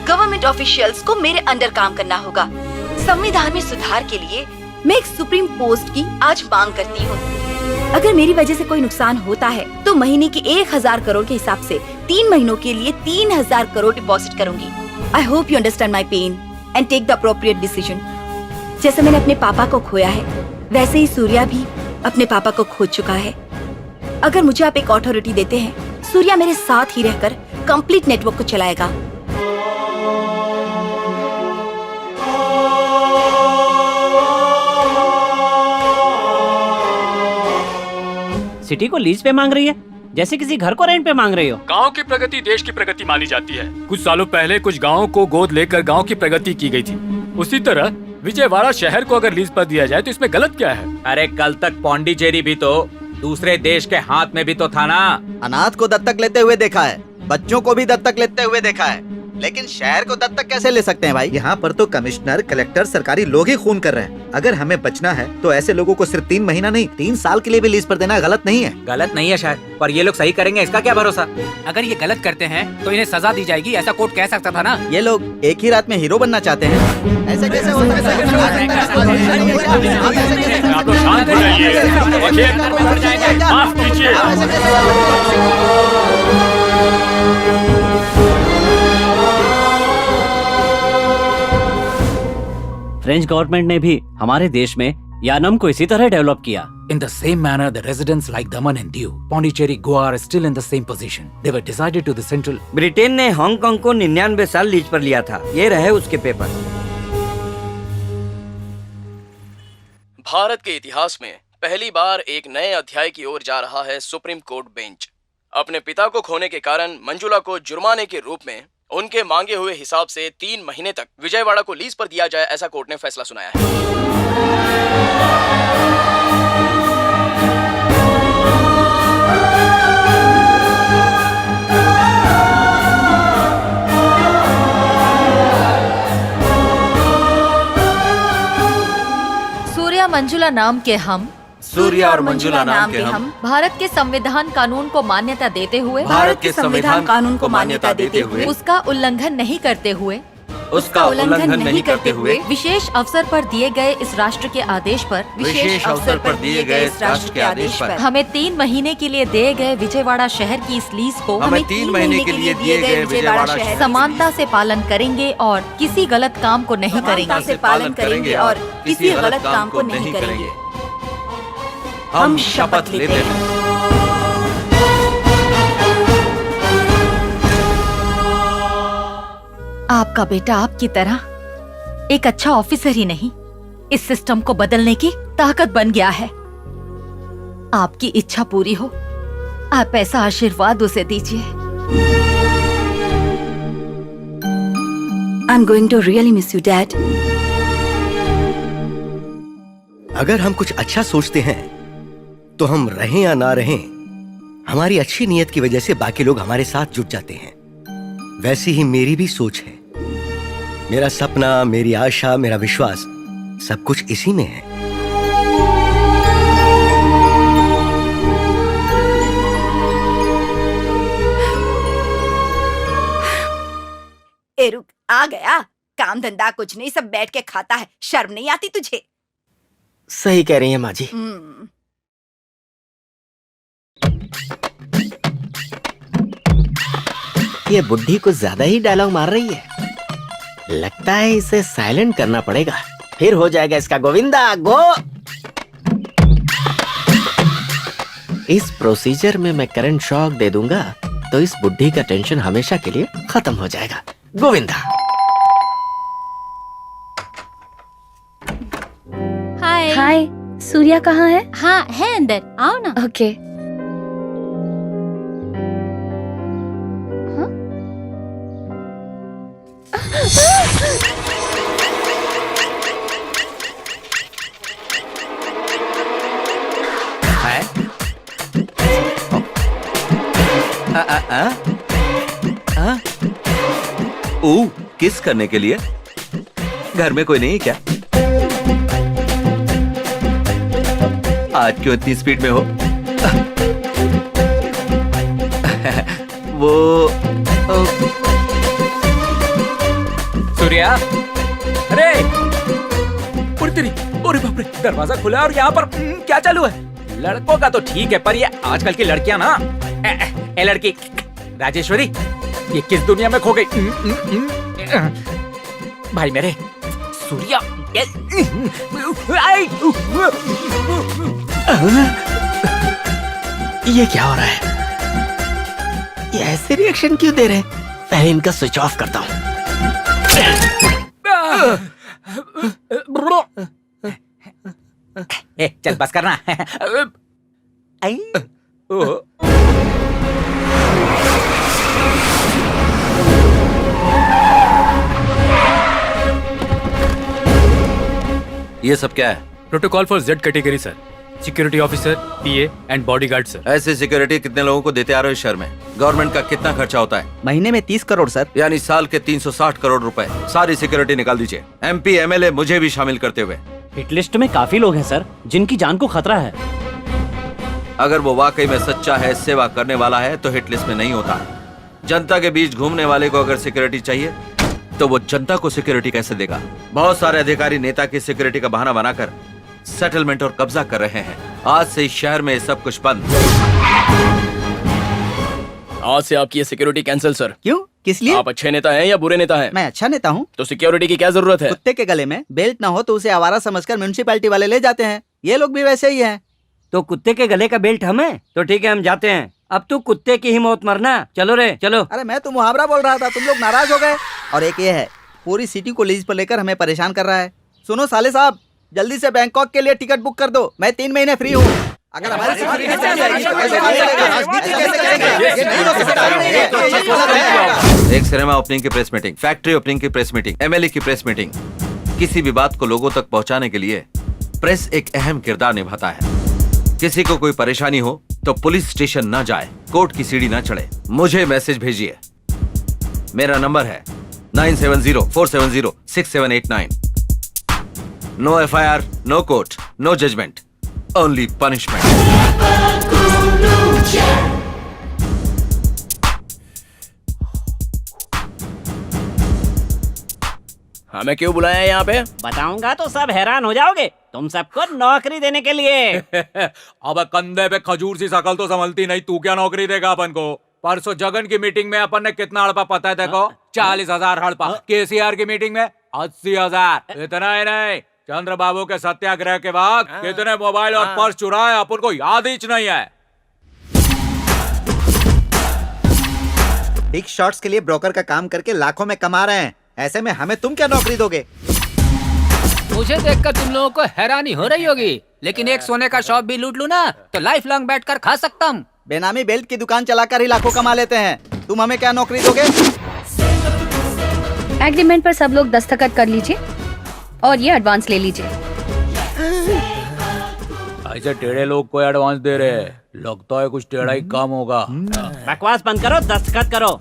गवर्नमेंट ऑफिशियल्स को मेरे अंडर काम करना होगा। संविधान में सुधार के लिए मैं एक सुप्रीम पोस्ट की आज मांग करती हूँ। अगर मेरी वजह से कोई नुकसान होता है तो महीने के 1000 करोड़ के हिसाब से 3 महीनों के लिए 3000 करोड़ डिपॉजिट करूंगी। I hope you understand my pain and take the appropriate decision. जैसे मैंने अपने पापा को खोया है, वैसे ही सूर्या भी अपने पापा को खो चुका है। अगर मुझे आप एक अथॉरिटी देते हैं, सूर्या मेरे साथ ही रहकर कंप्लीट नेटवर्क को चलाएगा। सिटी को लीज पे मांग रही है, जैसे किसी घर को रेंट पे मांग रही हो। गांव की प्रगति देश की प्रगति मानी जाती है। कुछ सालों पहले कुछ गांवों को गोद लेकर गांव की प्रगति की गई थी। उसी तरह विजयवाड़ा शहर को अगर लीज पर दिया जाए तो इसमें गलत क्या है? अरे कल तक पौंडीचेरी भी तो दूसरे देश के हाथ में भी तो था ना। अनाथ को दत्तक लेते हुए देखा है, बच्चों को भी दत्तक लेते हुए देखा है, लेकिन शहर को दत्तक कैसे ले सकते हैं भाई? यहाँ पर तो कमिश्नर, कलेक्टर, सरकारी लोग ही खून कर रहे हैं। अगर हमें बचना है तो ऐसे लोगों को सिर्फ 3 महीना नहीं 3 साल के लिए भी लीज पर देना गलत नहीं है। गलत नहीं है शायद, पर ये लोग सही करेंगे इसका क्या भरोसा? अगर ये गलत करते हैं तो इन्हें सजा दी जाएगी, ऐसा कोर्ट कह सकता था ना। ये लोग एक ही रात में हीरो बनना चाहते हैं। ऐसे कैसे हो सकता है? आप लोग शांत हो जाइए। माफ कीजिए। फ्रेंच गवर्नमेंट ने भी हमारे देश में यानम को इसी तरह डेवलप किया। In the same manner, the residents like Daman and Diu, Pondicherry, Goa are still in the same position. They were decided to the central. Britain ने हांगकांग को 99 साल लीज पर लिया था। ये रहे उसके पेपर। भारत के इतिहास में पहली बार एक नए अध्याय की ओर जा रहा है सुप्रीम कोर्ट बेंच। अपने पिता को खोने के कारण मंजुला को जुर्माने के रूप में उनके मांगे हुए हिसाब से 3 महीने तक विजयवाड़ा को लीज पर दिया जाए, ऐसा कोर्ट ने फैसला सुनाया है। सूर्या मंजुला नाम के हम, सूर्या और मंजुला नाम के हम भारत के संविधान कानून को मान्यता देते हुए, भारत के संविधान कानून को मान्यता देते हुए, उसका उल्लंघन नहीं करते हुए, उसका उल्लंघन नहीं करते हुए, विशेष अवसर पर दिए गए इस राष्ट्र के आदेश पर, विशेष अवसर पर दिए गए इस राष्ट्र के आदेश पर हमें 3 महीने के लिए दिए गए विजयवाड़ा शहर की इस लीज को हमें 3 महीने के लिए दिए गए विजयवाड़ा शहर समानता से पालन करेंगे और किसी गलत काम को नहीं करेंगे। से पालन करेंगे और किसी गलत काम को नहीं करेंगे। हम शपथ लेते हैं। आपका बेटा आपकी तरह एक अच्छा ऑफिसर ही नहीं, इस सिस्टम को बदलने की ताकत बन गया है। आपकी इच्छा पूरी हो, आप ऐसा आशीर्वाद उसे दीजिए। I'm going to really miss you, Dad. अगर हम कुछ अच्छा सोचते हैं तो हम रहें या ना रहें, हमारी अच्छी नीयत की वजह से बाकी लोग हमारे साथ जुट जाते हैं। वैसी ही मेरी भी सोच है। मेरा सपना, मेरी आशा, मेरा विश्वास सब कुछ इसी में है। ए रुक, आ गया। काम धंधा कुछ नहीं, सब बैठ के खाता है। शर्म नहीं आती तुझे? सही कह रही है माँ जी। ये बुढ़ी कुछ ज्यादा ही डायलॉग मार रही है। लगता है इसे साइलेंट करना पड़ेगा, फिर हो जाएगा इसका गोविंदा गो। इस प्रोसीजर में मैं करंट शॉक दे दूंगा तो इस बुढ़ी का टेंशन हमेशा के लिए खत्म हो जाएगा। गोविंदा। हाय हाय, सूर्या कहाँ है? हाँ है अंदर, आओ ना। ओके। किस करने के लिए? घर में कोई नहीं क्या? आज क्यों इतनी स्पीड में हो? वो सूर्या, अरे तेरी, अरे बाप रे, दरवाजा खुला और यहाँ पर क्या चालू है? लड़कों का तो ठीक है, पर ये आजकल की लड़कियां ना, ए लड़की राजेश्वरी, ये किस दुनिया में खो गई? भाई मेरे सूर्या, ये क्या हो रहा है? ये ऐसे रिएक्शन क्यों दे रहे हैं? पहले इनका स्विच ऑफ करता हूँ। चल बस करना। ये सब क्या है? Protocol for Z category sir. Security officer, PA and bodyguard sir. ऐसे सिक्योरिटी कितने लोगों को देते आ रहे हो इस शहर में? गवर्नमेंट का कितना खर्चा होता है? महीने में 30 करोड़ सर। यानी साल के 360 करोड़ रुपए। सारी सिक्योरिटी निकाल दीजिए, MP MLA मुझे भी शामिल करते हुए। हिट लिस्ट में काफी लोग हैं सर, जिनकी जान को खतरा है। अगर वो वाकई में सच्चा है, सेवा करने वाला है, तो हिट लिस्ट में नहीं होता। जनता के बीच घूमने वाले को अगर सिक्योरिटी चाहिए तो वो जनता को सिक्योरिटी कैसे देगा? बहुत सारे अधिकारी नेता की सिक्योरिटी का बहाना बनाकर सेटलमेंट और कब्जा कर रहे हैं। आज से इस शहर में सब कुछ बंद। आज से आपकी ये सिक्योरिटी कैंसिल सर। क्यों? किस लिए? आप अच्छे नेता हैं या बुरे नेता हैं? मैं अच्छा नेता हूँ। तो सिक्योरिटी की क्या जरूरत है? कुत्ते के गले में बेल्ट ना हो तो उसे आवारा समझकर म्युनिसिपैलिटी वाले ले जाते हैं। ये लोग भी वैसे ही हैं। तो कुत्ते के गले का बेल्ट हमें? तो ठीक है, हम जाते हैं। अब तू कुत्ते की ही मौत मरना। चलो रे चलो। अरे मैं तो मुहावरा बोल रहा था, तुम लोग नाराज हो गए। और एक ये है, पूरी सिटी को लीज पर लेकर हमें परेशान कर रहा है। सुनो साले साहब, जल्दी से बैंकॉक के लिए टिकट बुक कर दो, मैं 3 महीने फ्री हूँ। अगर हमारी सिक्योरिटी नहीं जाएगी तो कैसे चलेगा? राजनीति कैसे करेंगे? ये नहीं हो सकता। एक सिनेमा ओपनिंग की प्रेस मीटिंग, फैक्ट्री ओपनिंग की प्रेस मीटिंग, एमएलए की प्रेस मीटिंग, किसी भी बात को लोगों तक पहुंचाने के लिए प्रेस एक अहम किरदार निभाता है। किसी को कोई परेशानी हो तो पुलिस स्टेशन ना जाए, कोर्ट की सीढ़ी ना चढ़े, मुझे मैसेज भेजिए। मेरा नंबर है 9704706789। No FIR, no court, no judgment, only punishment. हमें क्यों बुलाया है यहाँ पे? बताऊंगा तो सब हैरान हो जाओगे। तुम सबको नौकरी देने के लिए। अब कंधे पे खजूर सी शकल तो संभलती नहीं, तू क्या नौकरी देगा अपन को? परसों जगन की मीटिंग में अपन ने कितना हड़पा पता है देखो? 40,000 हड़पा। केसीआर की मीटिंग में 80,000। इतना ही नहीं, चंद्रबाबू के सत्याग्रह के बाद कितने मोबाइल और पर्स चुराए अपन को याद ही नहीं है। बिग शॉट्स के लिए ब्रोकर का काम करके लाखों में कमा रहे हैं, ऐसे में हमें तुम क्या नौकरी दोगे? मुझे देखकर तुम लोगों को हैरानी हो रही होगी, लेकिन एक सोने का शॉप भी लूट लूं ना तो लाइफ लॉन्ग बैठकर खा सकता हूँ। बेनामी बेल्ट की दुकान चलाकर ही लाखों कमा लेते हैं, तुम हमें क्या नौकरी दोगे? एग्रीमेंट पर सब लोग दस्तखत कर लीजिए और ये एडवांस ले लीजिए। ऐसे टेढ़े लोग को एडवांस दे रहे हैं, लगता है कुछ टेढ़ा ही काम होगा। बकवास बंद करो, दस्तखत करो।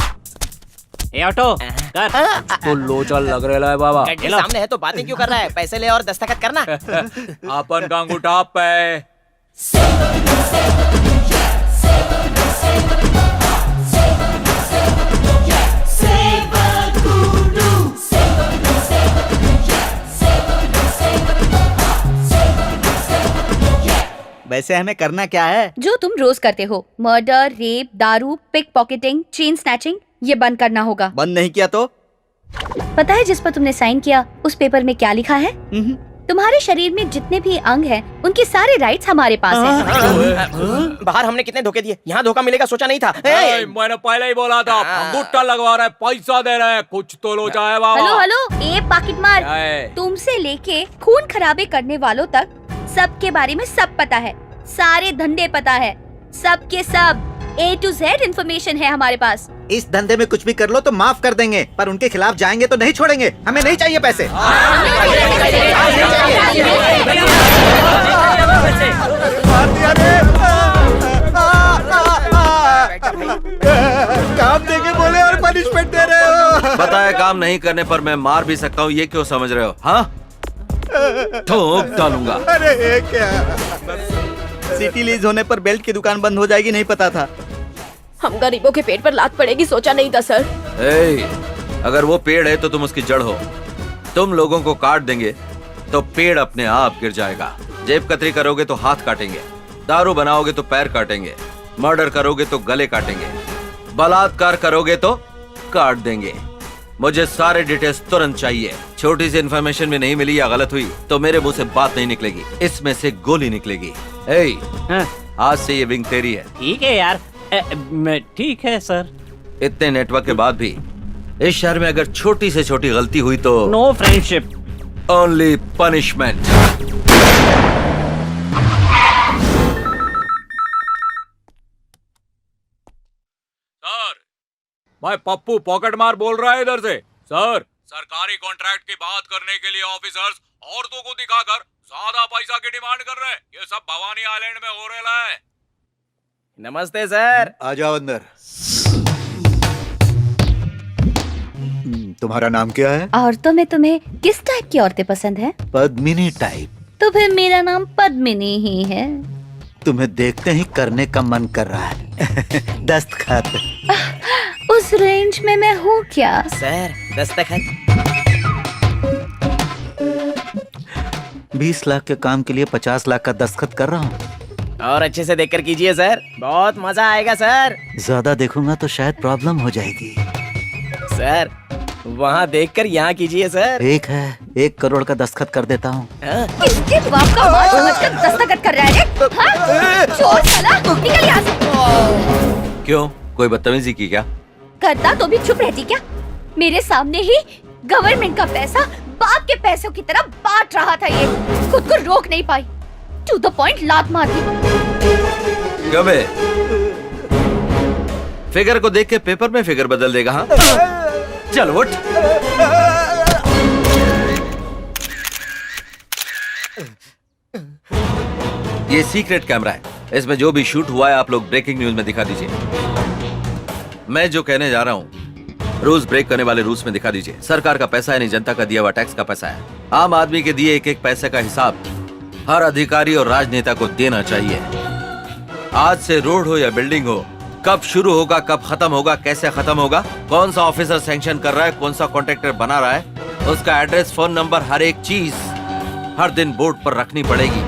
ए ऑटो कर। तो लोचा लग रहा है बाबा। गड्डी सामने है तो बातें क्यों कर रहा है? पैसे ले और दस्तखत करना। अपन का अंगूठा पे। वैसे हमें करना क्या है? जो तुम रोज करते हो, मर्डर, रेप, दारू, पिक पॉकेटिंग, चेन स्नैचिंग, ये बंद करना होगा। बंद नहीं किया तो? पता है जिस पर तुमने साइन किया उस पेपर में क्या लिखा है? तुम्हारे शरीर में जितने भी अंग हैं, उनके सारे राइट्स हमारे पास हैं। बाहर हमने कितने धोखे दिए, यहाँ धोखा मिलेगा सोचा नहीं था। मैंने पहले ही बोला था, अंगूठा लगवा रहा है, पैसा दे रहा है, कुछ तो लोचा है बाबा। हेलो हेलो, ए पाकिट मार। तुमसे लेके खून खराबे करने वालों तक सबके बारे में सब पता है, सारे धंधे पता है, सब के सब A to Z इन्फॉर्मेशन है हमारे पास। इस धंधे में कुछ भी कर लो तो माफ कर देंगे, पर उनके खिलाफ जाएंगे तो नहीं छोड़ेंगे। हमें नहीं चाहिए पैसे। काम देके बोले और पनिशमेंट दे रहे हो। बताया काम नहीं करने पर मैं मार भी सकता हूँ, ये क्यों समझ रहे हो? हाँ, ठोक डालूंगा। अरे ये क्या? सिटी लीज होने पर बेल्ट की दुकान बंद हो जाएगी, नहीं पता था। हम गरीबों के पेट पर लात पड़ेगी सोचा नहीं था सर। अगर वो पेड़ है तो तुम उसकी जड़ हो। तुम लोगों को काट देंगे तो पेड़ अपने आप गिर जाएगा। जेब कतरी करोगे तो हाथ काटेंगे, दारू बनाओगे तो पैर काटेंगे, मर्डर करोगे तो गले काटेंगे, बलात्कार करोगे तो काट देंगे। मुझे सारे डिटेल्स तुरंत चाहिए। छोटी सी इन्फॉर्मेशन में नहीं मिली या गलत हुई तो मेरे मुंह से बात नहीं निकलेगी, इसमें से गोली निकलेगी। आज से ये विंग तेरी है। ठीक है यार। ठीक है सर। इतने नेटवर्क के बाद भी इस शहर में अगर छोटी से छोटी गलती हुई तो no friendship, only punishment. Sir, भाई पप्पू पॉकेट मार बोल रहा है इधर से। सर, सरकारी कॉन्ट्रैक्ट की बात करने के लिए ऑफिसर्स औरतों को दिखाकर ज्यादा पैसा की डिमांड कर रहे हैं। ये सब भवानी आइलैंड में हो रहा है। नमस्ते सर। आ जाओ अंदर। तुम्हारा नाम क्या है? औरतों में तुम्हें किस टाइप की औरतें पसंद है? पद्मिनी टाइप। तो फिर मेरा नाम पद्मिनी ही है। तुम्हें देखते ही करने का मन कर रहा है। दस्तखत। उस रेंज में मैं हूँ क्या? सर दस्तखत। 20 लाख के काम के लिए 50 लाख का दस्तखत कर रहा हूँ। और अच्छे से देखकर कीजिए सर, बहुत मजा आएगा सर। ज्यादा देखूंगा तो शायद प्रॉब्लम हो जाएगी। सर वहाँ देखकर यहाँ कीजिए सर। एक है, 1 करोड़ का दस्तखत कर देता हूँ। किसके बाप का माल समझकर दस्तखत कर रहा है? हाँ? चोर साला, निकल यहाँ से। क्यों, कोई बदतमीजी की क्या? करता तो भी चुप रहती क्या? मेरे सामने ही गवर्नमेंट का पैसा बाप के पैसों की तरह बांट रहा था ये, खुद को रोक नहीं पाई, टू द पॉइंट लात मार दी। कबे फिगर को देख के पेपर में फिगर बदल देगा? हाँ चल उठ। ये सीक्रेट कैमरा है, इसमें जो भी शूट हुआ है आप लोग ब्रेकिंग न्यूज में दिखा दीजिए। मैं जो कहने जा रहा हूँ रूल्स ब्रेक करने वाले रूल्स में दिखा दीजिए। सरकार का पैसा है, नहीं जनता का दिया हुआ टैक्स का पैसा है। आम आदमी के दिए एक एक पैसे का हिसाब हर अधिकारी और राजनेता को देना चाहिए। आज से रोड हो या बिल्डिंग हो, कब शुरू होगा, कब खत्म होगा, कैसे खत्म होगा, कौन सा ऑफिसर सैंक्शन कर रहा है, कौन सा कॉन्ट्रैक्टर बना रहा है, उसका एड्रेस, फोन नंबर, हर एक चीज हर दिन बोर्ड पर रखनी पड़ेगी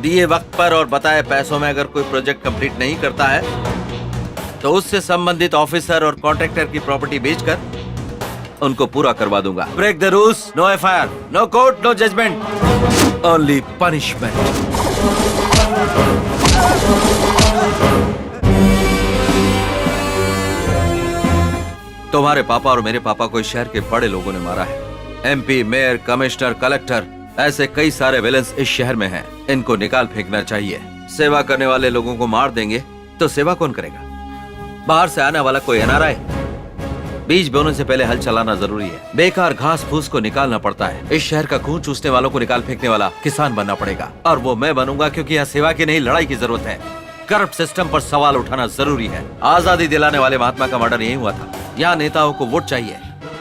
दिए वक्त पर। और बताए पैसों में अगर कोई प्रोजेक्ट कंप्लीट नहीं करता है तो उससे संबंधित ऑफिसर और कॉन्ट्रैक्टर की प्रॉपर्टी बेचकर उनको पूरा करवा दूंगा। Break the rules, no FIR, no court, no judgment, only punishment. तुम्हारे पापा और मेरे पापा को इस शहर के बड़े लोगों ने मारा है। एमपी, मेयर, कमिश्नर, कलेक्टर, ऐसे कई सारे विलेंस इस शहर में हैं। इनको निकाल फेंकना चाहिए। सेवा करने वाले लोगों को मार देंगे तो सेवा कौन करेगा? बाहर से आने वाला कोई एनआरआई? बीज बोने से पहले हल चलाना जरूरी है। बेकार घास फूस को निकालना पड़ता है। इस शहर का खून चूसने वालों को निकाल फेंकने वाला किसान बनना पड़ेगा, और वो मैं बनूंगा, क्योंकि यहाँ सेवा की नहीं लड़ाई की जरूरत है। करप्ट सिस्टम पर सवाल उठाना जरूरी है। आजादी दिलाने वाले महात्मा का मर्डर यही हुआ था। यहाँ नेताओं को वोट चाहिए,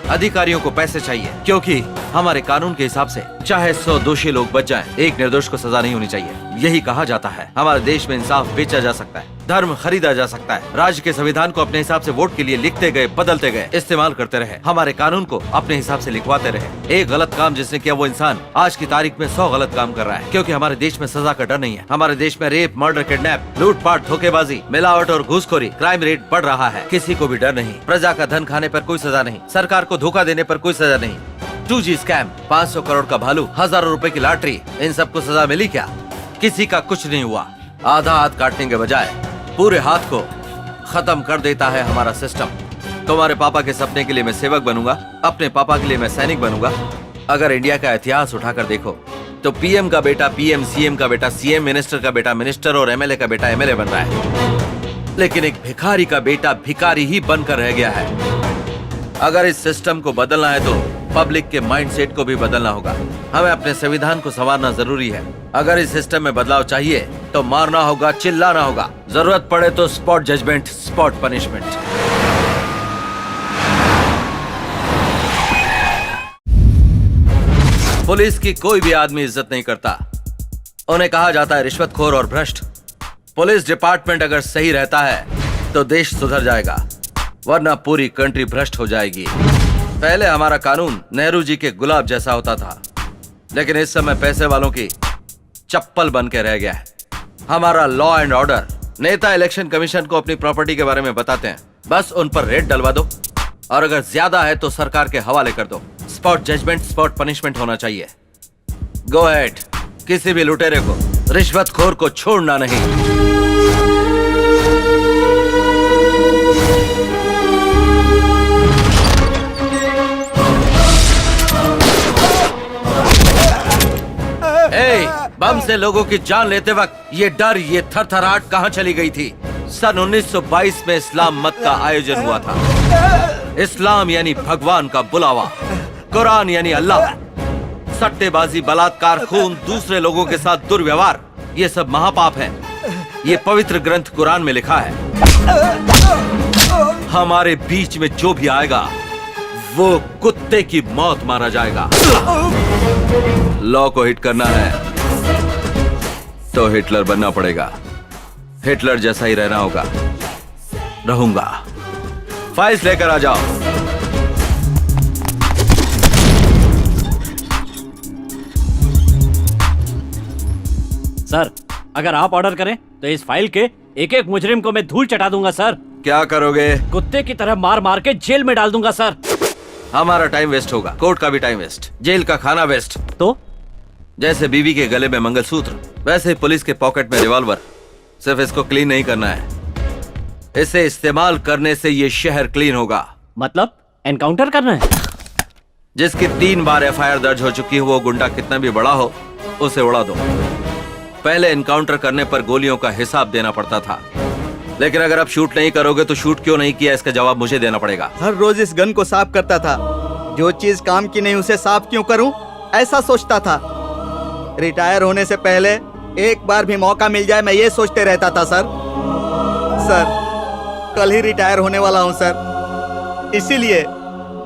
अधिकारियों को पैसे चाहिए, क्योंकि हमारे कानून के हिसाब से चाहे 100 दोषी लोग बच जाएं, एक निर्दोष को सजा नहीं होनी चाहिए। यही कहा जाता है। हमारे देश में इंसाफ बेचा जा सकता है, धर्म खरीदा जा सकता है। राज्य के संविधान को अपने हिसाब से वोट के लिए लिखते गए, बदलते गए, इस्तेमाल करते रहे। हमारे कानून को अपने हिसाब से लिखवाते रहे। एक गलत काम जिसने किया वो इंसान आज की तारीख में 100 गलत काम कर रहा है, क्योंकि हमारे देश में सजा का डर नहीं है। हमारे देश में रेप, मर्डर, किडनैप, लूटपाट, धोखेबाजी, मिलावट और घूसखोरी, क्राइम रेट बढ़ रहा है। किसी को भी डर नहीं। प्रजा का धन खाने पर कोई सजा नहीं, सरकार को धोखा देने पर कोई सजा नहीं। 2G स्कैम, 500 करोड़ का भालू, हजारों रुपए की लॉटरी, इन सबको सजा मिली क्या? किसी का कुछ नहीं हुआ। आधा हाथ काटने के बजाय पूरे हाथ को खत्म कर देता है हमारा सिस्टम। तुम्हारे पापा के सपने के लिए मैं सेवक बनूंगा, अपने पापा के लिए मैं सैनिक बनूंगा। अगर इंडिया का इतिहास उठाकर देखो तो पीएम का बेटा पीएम, सीएम का बेटा सीएम, मिनिस्टर का बेटा मिनिस्टर और एमएलए का बेटा एमएलए बन रहा है। लेकिन एक भिखारी का बेटा भिखारी ही बनकर रह गया है। अगर इस सिस्टम को बदलना है तो पब्लिक के माइंडसेट को भी बदलना होगा। हमें अपने संविधान को संवारना जरूरी है। अगर इस सिस्टम में बदलाव चाहिए तो मारना होगा, चिल्लाना होगा, जरूरत पड़े तो spot judgment, spot punishment. Police की कोई भी आदमी इज्जत नहीं करता। उन्हें कहा जाता है रिश्वतखोर और भ्रष्ट। पुलिस डिपार्टमेंट अगर सही रहता है तो देश सुधर जाएगा, वरना पूरी कंट्री भ्रष्ट हो जाएगी। पहले हमारा कानून नेहरू जी के गुलाब जैसा होता था, लेकिन इस समय पैसे वालों की चप्पल बन के रह गया है। हमारा लॉ एंड ऑर्डर, नेता इलेक्शन कमीशन को अपनी प्रॉपर्टी के बारे में बताते हैं, बस उन पर रेड डलवा दो, और अगर ज्यादा है तो सरकार के हवाले कर दो। स्पॉट जजमेंट, स्पॉट पनिशमेंट होना चाहिए। गो अहेड, किसी भी लुटेरे को, रिश्वतखोर को छोड़ना नहीं। बम से लोगों की जान लेते वक्त ये डर, ये थरथराहट कहाँ चली गई थी? सन 1922 में इस्लाम मत का आयोजन हुआ था। इस्लाम यानी भगवान का बुलावा, कुरान यानी अल्लाह। सट्टेबाजी, बलात्कार, खून, दूसरे लोगों के साथ दुर्व्यवहार, ये सब महापाप है। ये पवित्र ग्रंथ कुरान में लिखा है। हमारे बीच में जो भी आएगा वो कुत्ते की मौत मारा जाएगा। लॉ को हिट करना है तो हिटलर बनना पड़ेगा। हिटलर जैसा ही रहना होगा। रहूंगा। फाइल्स लेकर आ जाओ। सर, अगर आप ऑर्डर करें तो इस फाइल के एक एक मुजरिम को मैं धूल चटा दूंगा सर। क्या करोगे? कुत्ते की तरह मार मार के जेल में डाल दूंगा सर। हमारा टाइम वेस्ट होगा, कोर्ट का भी टाइम वेस्ट, जेल का खाना वेस्ट। तो जैसे बीवी के गले में मंगलसूत्र, वैसे ही पुलिस के पॉकेट में रिवॉल्वर। सिर्फ इसको क्लीन नहीं करना है, इसे इस्तेमाल करने से ये शहर क्लीन होगा। मतलब एनकाउंटर करना है? जिसकी 3 बार एफआईआर दर्ज हो चुकी है, वो गुंडा कितना भी बड़ा हो, उसे उड़ा दो। पहले एनकाउंटर करने पर गोलियों का हिसाब देना पड़ता था, लेकिन अगर आप शूट नहीं करोगे तो शूट क्यों नहीं किया, इसका जवाब मुझे देना पड़ेगा। हर रोज इस गन को साफ करता था। जो चीज काम की नहीं उसे साफ क्यों करूं, ऐसा सोचता था। रिटायर होने से पहले एक बार भी मौका मिल जाए, मैं ये सोचते रहता था। सर कल ही रिटायर होने वाला हूं सर, इसीलिए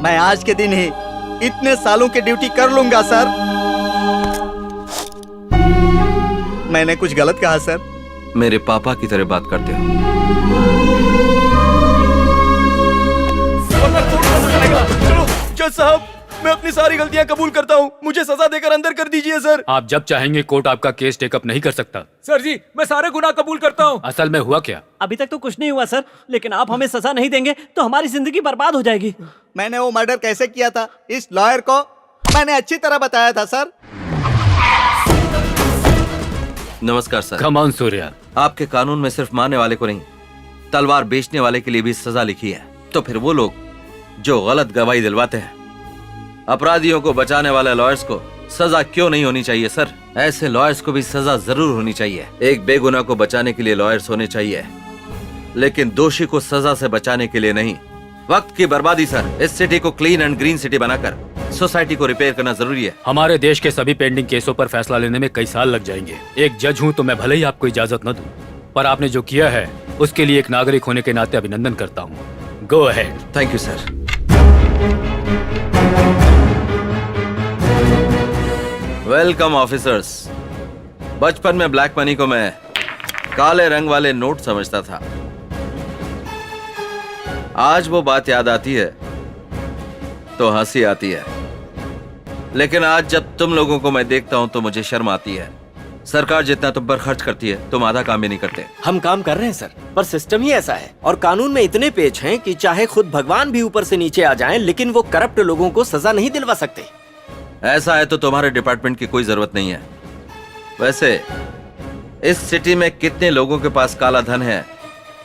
मैं आज के दिन ही इतने सालों की ड्यूटी कर लूंगा सर। मैंने कुछ गलत कहा सर? मेरे पापा की तरह बात करते हो। जज साहब, मैं अपनी सारी गलतियां कबूल करता हूँ, मुझे सजा देकर अंदर कर दीजिए सर। आप जब चाहेंगे कोर्ट आपका केस टेकअप नहीं कर सकता। सर जी, मैं सारे गुनाह कबूल करता हूँ। असल में हुआ क्या? अभी तक तो कुछ नहीं हुआ सर, लेकिन आप हमें सजा नहीं देंगे तो हमारी जिंदगी बर्बाद हो जाएगी। मैंने वो मर्डर कैसे किया था, इस लॉयर को मैंने अच्छी तरह बताया था सर। नमस्कार सर। Come on Surya. आपके कानून में सिर्फ मारने वाले को नहीं, तलवार बेचने वाले के लिए भी सजा लिखी है। तो फिर वो लोग जो गलत गवाही दिलवाते हैं, अपराधियों को बचाने वाले लॉयर्स को सजा क्यों नहीं होनी चाहिए सर? ऐसे लॉयर्स को भी सजा जरूर होनी चाहिए। एक बेगुनाह को बचाने के लिए लॉयर्स होने चाहिए, लेकिन दोषी को सजा से बचाने के लिए नहीं। वक्त की बर्बादी सर। इस सिटी को क्लीन एंड ग्रीन सिटी बनाकर सोसाइटी को रिपेयर करना जरूरी है। हमारे देश के सभी पेंडिंग केसों पर फैसला लेने में कई साल लग जाएंगे। एक जज हूँ तो मैं भले ही आपको इजाजत न दूं, पर आपने जो किया है उसके लिए एक नागरिक होने के नाते अभिनंदन करता हूँ। Go ahead. Thank you sir. Welcome officers. बचपन में ब्लैक मनी को मैं काले रंग वाले नोट समझता था। आज वो बात याद आती है तो हंसी आती है, लेकिन आज जब तुम लोगों को मैं देखता हूं तो मुझे शर्म आती है। सरकार जितना तुम पर खर्च करती है, तुम आधा काम भी नहीं करते। हम काम कर रहे हैं सर, पर सिस्टम ही ऐसा है और कानून में इतने पेच हैं कि चाहे खुद भगवान भी ऊपर से नीचे आ जाएं, लेकिन वो करप्ट लोगों को सजा नहीं दिलवा सकते। ऐसा है तो तुम्हारे डिपार्टमेंट की कोई जरूरत नहीं है। वैसे इस सिटी में कितने लोगों के पास काला धन है,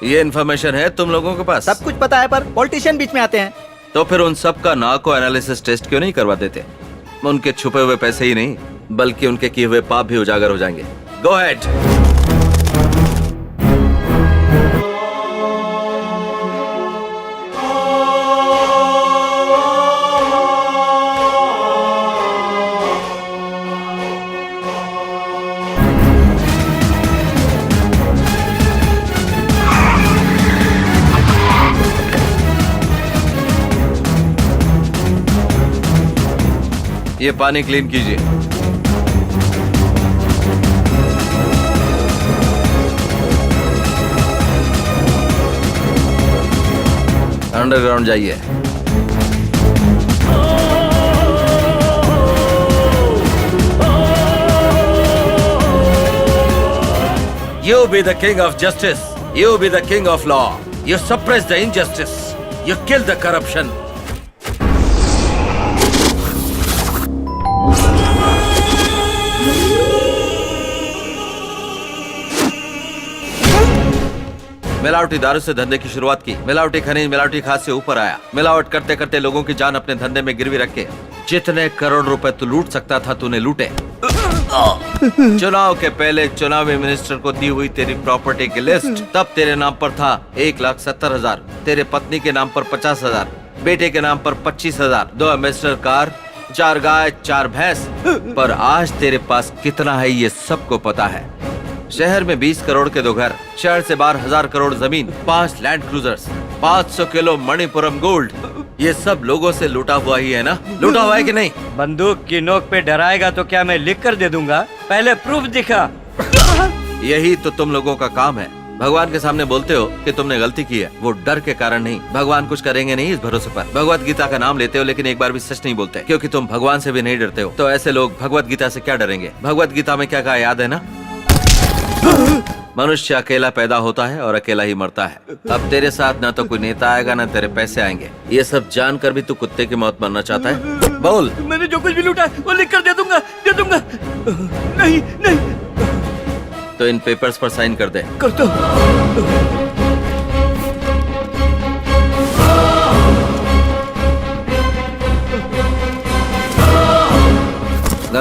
ये इन्फॉर्मेशन है तुम लोगों के पास? सब कुछ पता है, पर पॉलिटिशियन बीच में आते हैं। तो फिर उन सब का नार्को एनालिसिस टेस्ट क्यों नहीं करवा देते? उनके छुपे हुए पैसे ही नहीं, बल्कि उनके किए हुए पाप भी उजागर हो जाएंगे। Go ahead. ये पानी क्लीन कीजिए। अंडरग्राउंड जाइए। You be the king of justice. You be the king of law. You suppress the injustice. You kill the corruption. मिलावटी दारू से धंधे की शुरुआत की, मिलावटी खनिज, मिलावटी खाद से ऊपर आया। मिलावट करते करते लोगों की जान अपने धंधे में गिरवी रख के जितने करोड़ रुपए तू लूट सकता था तूने लूटे। चुनाव के पहले चुनावी मिनिस्टर को दी हुई तेरी प्रॉपर्टी की लिस्ट तब तेरे नाम पर था 1,70,000, तेरे पत्नी के नाम पर 50,000, बेटे के नाम पर 25,000, 2 एम्बेसडर कार, 4 गाय, 4 भैंस। पर आज तेरे पास कितना है ये सबको पता है। शहर में 20 करोड़ के 2 घर, शहर से बाहर 1,000 करोड़ जमीन, 5 land cruisers, 500 kilo Manappuram gold, ये सब लोगों से लूटा हुआ ही है ना? लूटा हुआ है कि नहीं? बंदूक की नोक पे डराएगा तो क्या मैं लिख कर दे दूंगा? पहले प्रूफ दिखा। यही तो तुम लोगों का काम है। भगवान के सामने बोलते हो कि तुमने गलती की है, वो डर के कारण नहीं। भगवान कुछ करेंगे नहीं इस भरोसे पर। भगवत गीता का नाम लेते हो लेकिन एक बार भी सच नहीं बोलते, क्योंकि तुम भगवान से भी नहीं डरते हो। तो ऐसे लोग भगवत गीता से क्या डरेंगे? भगवत गीता में क्या कहा याद है ना? मनुष्य अकेला पैदा होता है और अकेला ही मरता है। अब तेरे साथ ना तो कोई नेता आएगा ना तेरे पैसे आएंगे। ये सब जानकर भी तू कुत्ते की मौत मरना चाहता है? बोल। मैंने जो कुछ भी लूटा है वो लिख कर दे दूंगा, दे दूंगा। नहीं नहीं। तो इन पेपर्स पर साइन कर दे। कर दो।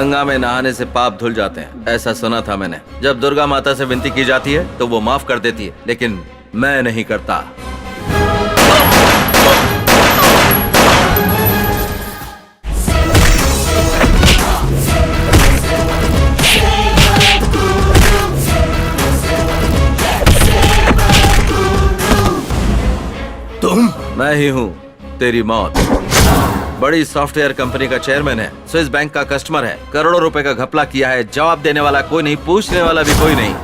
गंगा में नहाने से पाप धुल जाते हैं, ऐसा सुना था मैंने। जब दुर्गा माता से विनती की जाती है तो वो माफ कर देती है, लेकिन मैं नहीं करता। तुम? मैं ही हूँ तेरी मौत। बड़ी सॉफ्टवेयर कंपनी का चेयरमैन है, स्विस बैंक का कस्टमर है, करोड़ों रुपए का घपला किया है, जवाब देने वाला कोई नहीं, पूछने वाला भी कोई नहीं।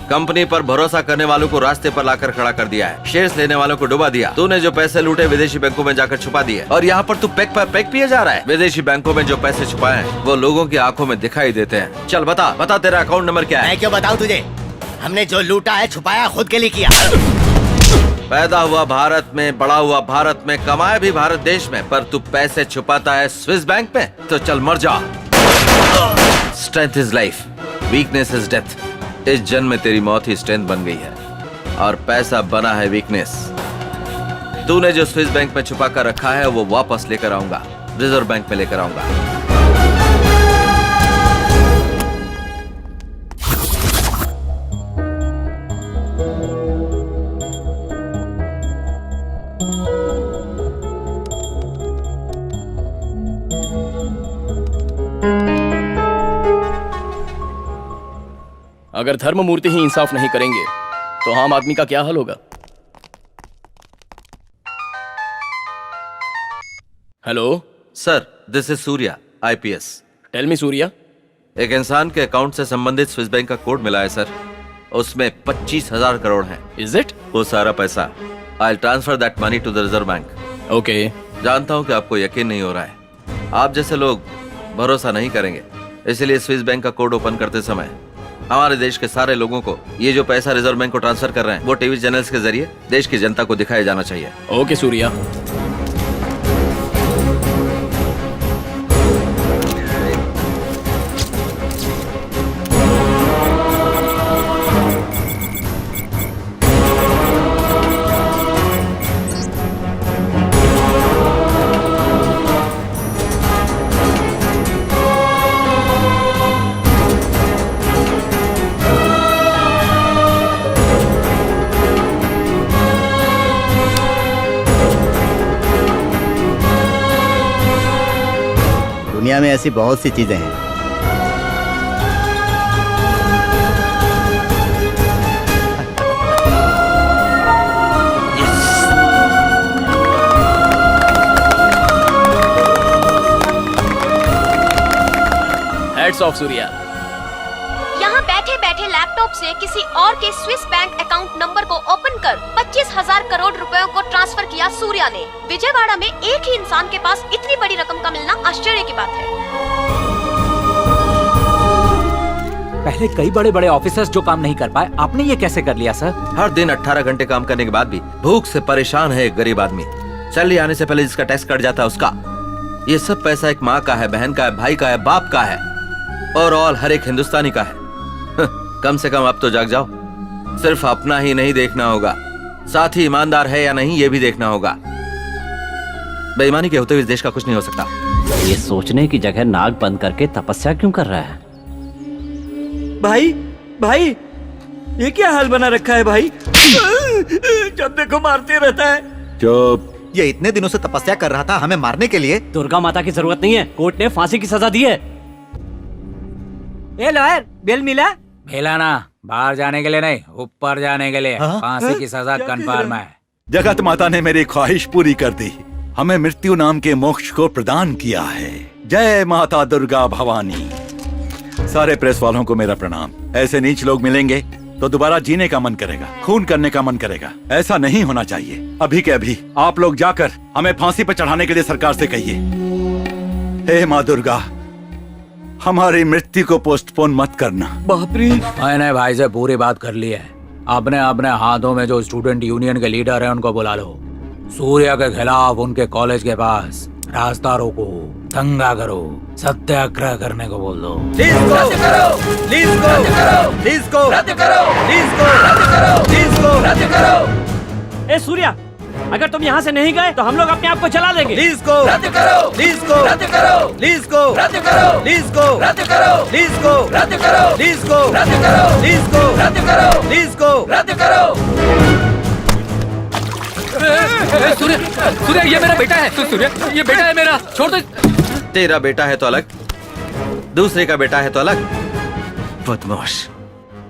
कंपनी पर भरोसा करने वालों को रास्ते पर लाकर खड़ा कर दिया है, शेयर्स लेने वालों को डुबा दिया। तूने जो पैसे लूटे विदेशी बैंकों में जाकर छुपा दिए, और यहाँ पर तू पैक पर पैक पिए जा रहा है। विदेशी बैंकों में जो पैसे छुपाए हैं वो लोगों की आंखों में दिखाई देते हैं। चल बता बता, तेरा अकाउंट नंबर क्या है? मैं क्यों बताऊं तुझे? हमने जो लूटा है छुपाया खुद के लिए किया। पैदा हुआ भारत में, बड़ा हुआ भारत में, कमाया भी भारत देश में, पर तू पैसे छुपाता है स्विस बैंक में। तो चल मर जा। Strength is life, weakness is death. इस जन्म में तेरी मौत ही स्ट्रेंथ बन गई है और पैसा बना है वीकनेस। तूने जो स्विस बैंक में छुपा कर रखा है वो वापस लेकर आऊंगा, रिजर्व बैंक में लेकर आऊंगा। अगर धर्म मूर्ति ही इंसाफ नहीं करेंगे तो आम आदमी का क्या हाल होगा? Hello sir, this is Surya, IPS। Tell me Surya. एक इंसान के अकाउंट से संबंधित स्विस बैंक का कोड मिला है सर, उसमें 25,000 करोड़ है। Is it? वो सारा पैसा I transfer that money to the Reserve Bank. Okay. जानता हूँ कि आपको यकीन नहीं हो रहा है, आप जैसे लोग भरोसा नहीं करेंगे, इसलिए स्विस बैंक का कोड ओपन करते समय हमारे देश के सारे लोगों को ये जो पैसा रिजर्व बैंक को ट्रांसफर कर रहे हैं वो टीवी चैनल्स के जरिए देश की जनता को दिखाया जाना चाहिए। ओके सूर्या। दुनिया में ऐसी बहुत सी चीजें हैं। Hats off Surya. यहाँ बैठे बैठे लैपटॉप से किसी और के स्विस बैंक अकाउंट नंबर को ओपन कर 25,000 करोड़ रुपयों को ट्रांसफर किया सूर्या ने। विजयवाड़ा में एक ही इंसान के पास इतनी बड़ी रकम का मिलना आश्चर्य की बात है। पहले कई बड़े बड़े ऑफिसर्स जो काम नहीं कर पाए, आपने ये कैसे कर लिया सर? हर दिन 18 घंटे काम करने के बाद भी भूख से परेशान है एक गरीब आदमी। सैलरी आने से पहले जिसका टैक्स कट जाता है उसका। ये सब पैसा एक माँ का है, बहन का है, भाई का है, बाप का है, और ऑल हर एक हिंदुस्तानी का है। कम से कम अब तो जाग जाओ। सिर्फ अपना ही नहीं देखना होगा, साथ ही ईमानदार है या नहीं ये भी देखना होगा। बेईमानी के होते हुए इस देश का कुछ नहीं हो सकता। ये सोचने की जगह नाक बंद करके तपस्या क्यों कर रहा है? भाई भाई ये क्या हाल बना रखा है भाई? जब देखो मारते रहता है। चुप। ये इतने दिनों से तपस्या कर रहा था हमें मारने के लिए। दुर्गा माता की जरूरत नहीं है, कोर्ट ने फांसी की सजा दी है। ए लॉयर, बेल मिला? मिला ना, बाहर जाने के लिए नहीं, ऊपर जाने के लिए। फांसी की सजा कन्फर्म है। जगत माता ने मेरी ख्वाहिश पूरी कर दी, हमें मृत्यु नाम के मोक्ष को प्रदान किया है। जय माता दुर्गा भवानी। सारे प्रेस वालों को मेरा प्रणाम। ऐसे नीच लोग मिलेंगे तो दोबारा जीने का मन करेगा, खून करने का मन करेगा। ऐसा नहीं होना चाहिए। अभी के अभी आप लोग जाकर हमें फांसी पर चढ़ाने के लिए सरकार से कहिए। हे माँ दुर्गा, हमारी मृत्यु को पोस्टपोन मत करना। बाप रे। मैंने भाई से पूरी बात कर ली है। अपने अपने हाथों में जो स्टूडेंट यूनियन के लीडर है उनको बुला लो। सूर्या के खिलाफ उनके कॉलेज के पास रास्ता रोको, दंगा करो, सत्याग्रह करने को बोल दो। रद्द करो, प्लीज को प्लीज को रद्द करो, प्लीज को रद्द करो, प्लीज को रद्द करो। ए सूर्या, अगर तुम यहाँ से नहीं गए तो हम लोग अपने आप को जला देंगे। लीज को रद्द करो, लीज को रद्द करो, लीज को रद्द करो, लीज को रद्द करो, लीज को रद्द करो, लीज को रद्द करो, लीज को रद्द करो, लीज को रद्द करो। सूर्य, सूर्य ये मेरा बेटा है। सूर्य ये बेटा है मेरा, छोड़ दो। तेरा बेटा है तो अलग, दूसरे का बेटा है तो अलग। बदमाश,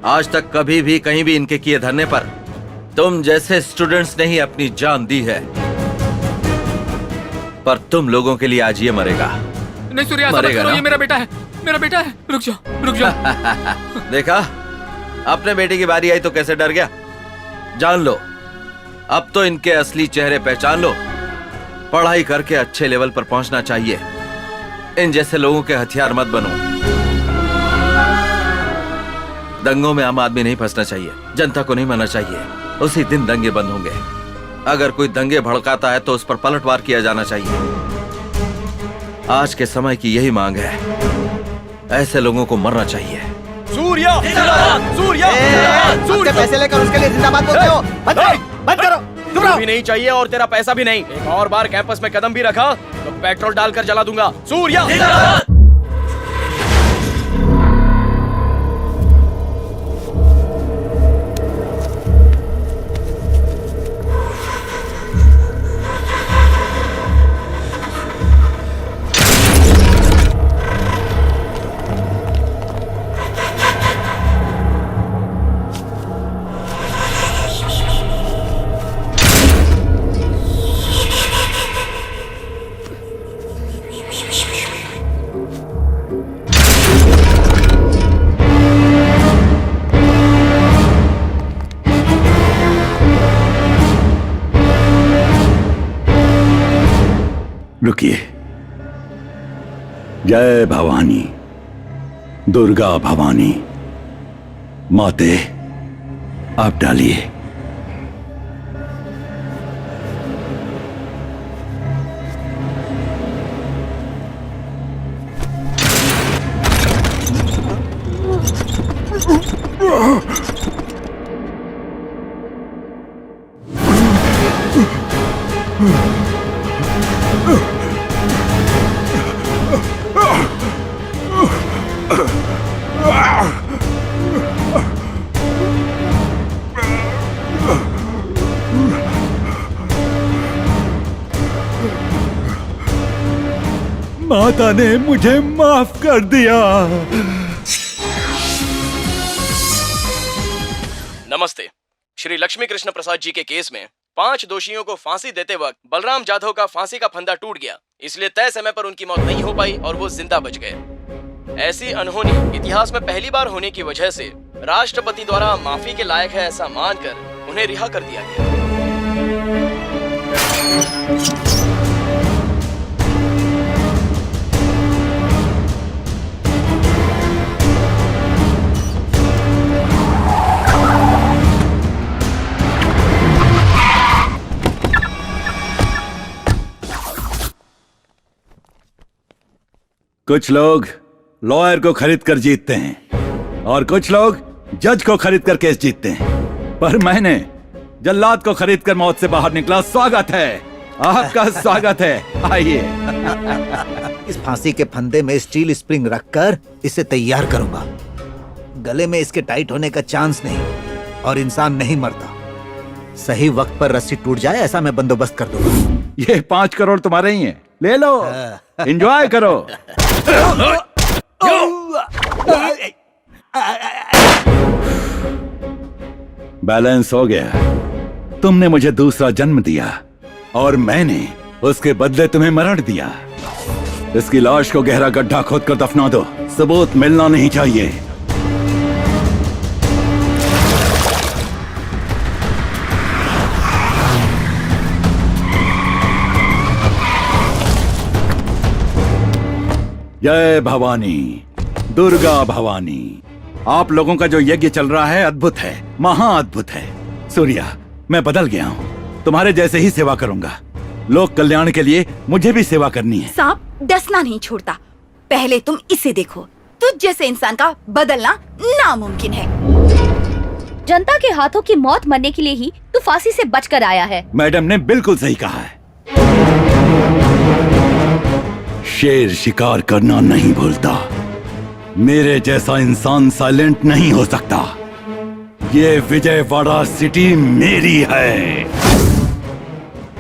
आज तक कभी भी कहीं भी इनके किए धरने पर तुम जैसे स्टूडेंट्स ने ही अपनी जान दी है, पर तुम लोगों के लिए आज ये मरेगा। नहीं सूर्य, ऐसा मत करो, ये मेरा बेटा है, मेरा बेटा है। रुक जाओ, रुक जाओ। देखा, अपने बेटे की बारी आई तो कैसे डर गया। जान लो, अब तो इनके असली चेहरे पहचान लो। पढ़ाई करके अच्छे लेवल पर पहुंचना चाहिए। इन जैसे लोगों के हथियार मत बनो। दंगों में आम आदमी नहीं फंसना चाहिए, जनता को नहीं मरना चाहिए। उसी दिन दंगे बंद होंगे। अगर कोई दंगे भड़काता है तो उस पर पलटवार किया जाना चाहिए। आज के समय की यही मांग है। ऐसे लोगों को मरना चाहिए। सूर्या जिंदाबाद, सूर्या सूर्य पैसे लेकर उसके लिए जिंदाबाद बोलते हो? बंद करो, बंद करो। तुम भी नहीं चाहिए और तेरा पैसा भी नहीं। एक और बार कैंपस में कदम भी रखा तो पेट्रोल डालकर जला दूंगा। सूर्या जिंदाबाद। रुकिए। जय भवानी, दुर्गा भवानी, माते आप डालिए। माता ने मुझे माफ कर दिया। नमस्ते। श्री लक्ष्मी कृष्ण प्रसाद जी के केस में 5 दोषियों को फांसी देते वक्त बलराम जाधव का फांसी का फंदा टूट गया, इसलिए तय समय पर उनकी मौत नहीं हो पाई और वो जिंदा बच गए। ऐसी अनहोनी इतिहास में पहली बार होने की वजह से राष्ट्रपति द्वारा माफी के लायक है ऐसा मानकर उन्हें रिहा कर दिया गया। कुछ लोग लॉयर को खरीद कर जीतते हैं और कुछ लोग जज को खरीद कर केस जीतते हैं, पर मैंने जल्लाद को खरीद कर मौत से बाहर निकला। स्वागत है, आपका स्वागत है। आइए। इस फांसी के फंदे में स्टील स्प्रिंग रखकर इसे तैयार करूंगा। गले में इसके टाइट होने का चांस नहीं और इंसान नहीं मरता। सही वक्त पर रस्सी टूट जाए ऐसा मैं बंदोबस्त कर दूंगा। ये 5 करोड़ तुम्हारे ही हैं, ले लो, एंजॉय करो। बैलेंस हो गया। तुमने मुझे दूसरा जन्म दिया और मैंने उसके बदले तुम्हें मरण दिया। इसकी लाश को गहरा गड्ढा खोद कर दफना दो, सबूत मिलना नहीं चाहिए। जय भवानी, दुर्गा भवानी। आप लोगों का जो यज्ञ चल रहा है अद्भुत है, महाअद्भुत है। सूर्या, मैं बदल गया हूँ, तुम्हारे जैसे ही सेवा करूंगा। लोक कल्याण के लिए मुझे भी सेवा करनी है। सांप डसना नहीं छोड़ता। पहले तुम इसे देखो, तुझ जैसे इंसान का बदलना नामुमकिन है। जनता के हाथों की मौत मरने के लिए ही तू फांसी से बचकर आया है। मैडम ने बिल्कुल सही कहा है। शेर शिकार करना नहीं भूलता। मेरे जैसा इंसान साइलेंट नहीं हो सकता। ये विजयवाड़ा सिटी मेरी है।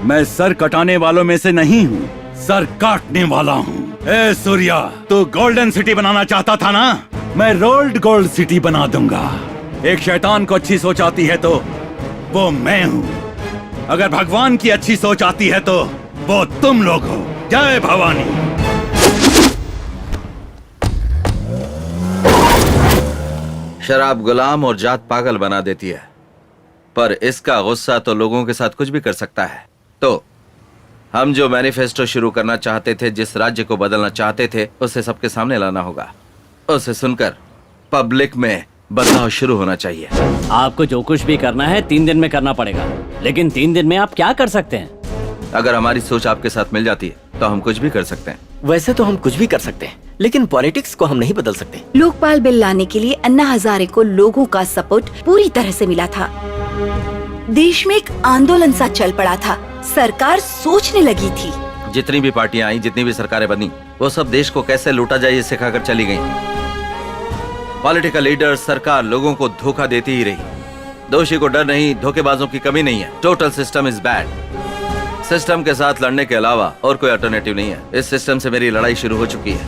मैं सर कटाने वालों में से नहीं हूँ, सर काटने वाला हूँ। ए सूर्या, तू गोल्डन सिटी बनाना चाहता था ना? मैं रोल्ड गोल्ड सिटी बना दूंगा। एक शैतान को अच्छी सोच आती है तो वो मैं हूँ। अगर भगवान की अच्छी सोच आती है तो वो तुम लोग हो। जय भवानी। शराब गुलाम और जात पागल बना देती है, पर इसका गुस्सा तो लोगों के साथ कुछ भी कर सकता है। तो हम जो मैनिफेस्टो शुरू करना चाहते थे, जिस राज्य को बदलना चाहते थे, उसे सबके सामने लाना होगा। उसे सुनकर पब्लिक में बदलाव शुरू होना चाहिए। आपको जो कुछ भी करना है 3 दिन में करना पड़ेगा, लेकिन 3 दिन में आप क्या कर सकते हैं? अगर हमारी सोच आपके साथ मिल जाती है तो हम कुछ भी कर सकते हैं। वैसे तो हम कुछ भी कर सकते हैं, लेकिन पॉलिटिक्स को हम नहीं बदल सकते। लोकपाल बिल लाने के लिए अन्ना हजारे को लोगों का सपोर्ट पूरी तरह से मिला था। देश में एक आंदोलन सा चल पड़ा था। सरकार सोचने लगी थी। जितनी भी पार्टियां आई, जितनी भी सरकारें बनी, वो सब देश को कैसे लूटा जाए ये सिखाकर चली गईं। पॉलिटिकल लीडर, सरकार लोगों को धोखा देती ही रही। दोषी को डर नहीं, धोखेबाजों की कमी नहीं है। Total system is bad. System के साथ लड़ने के अलावा और कोई अल्टरनेटिव नहीं है। इस सिस्टम से मेरी लड़ाई शुरू हो चुकी है,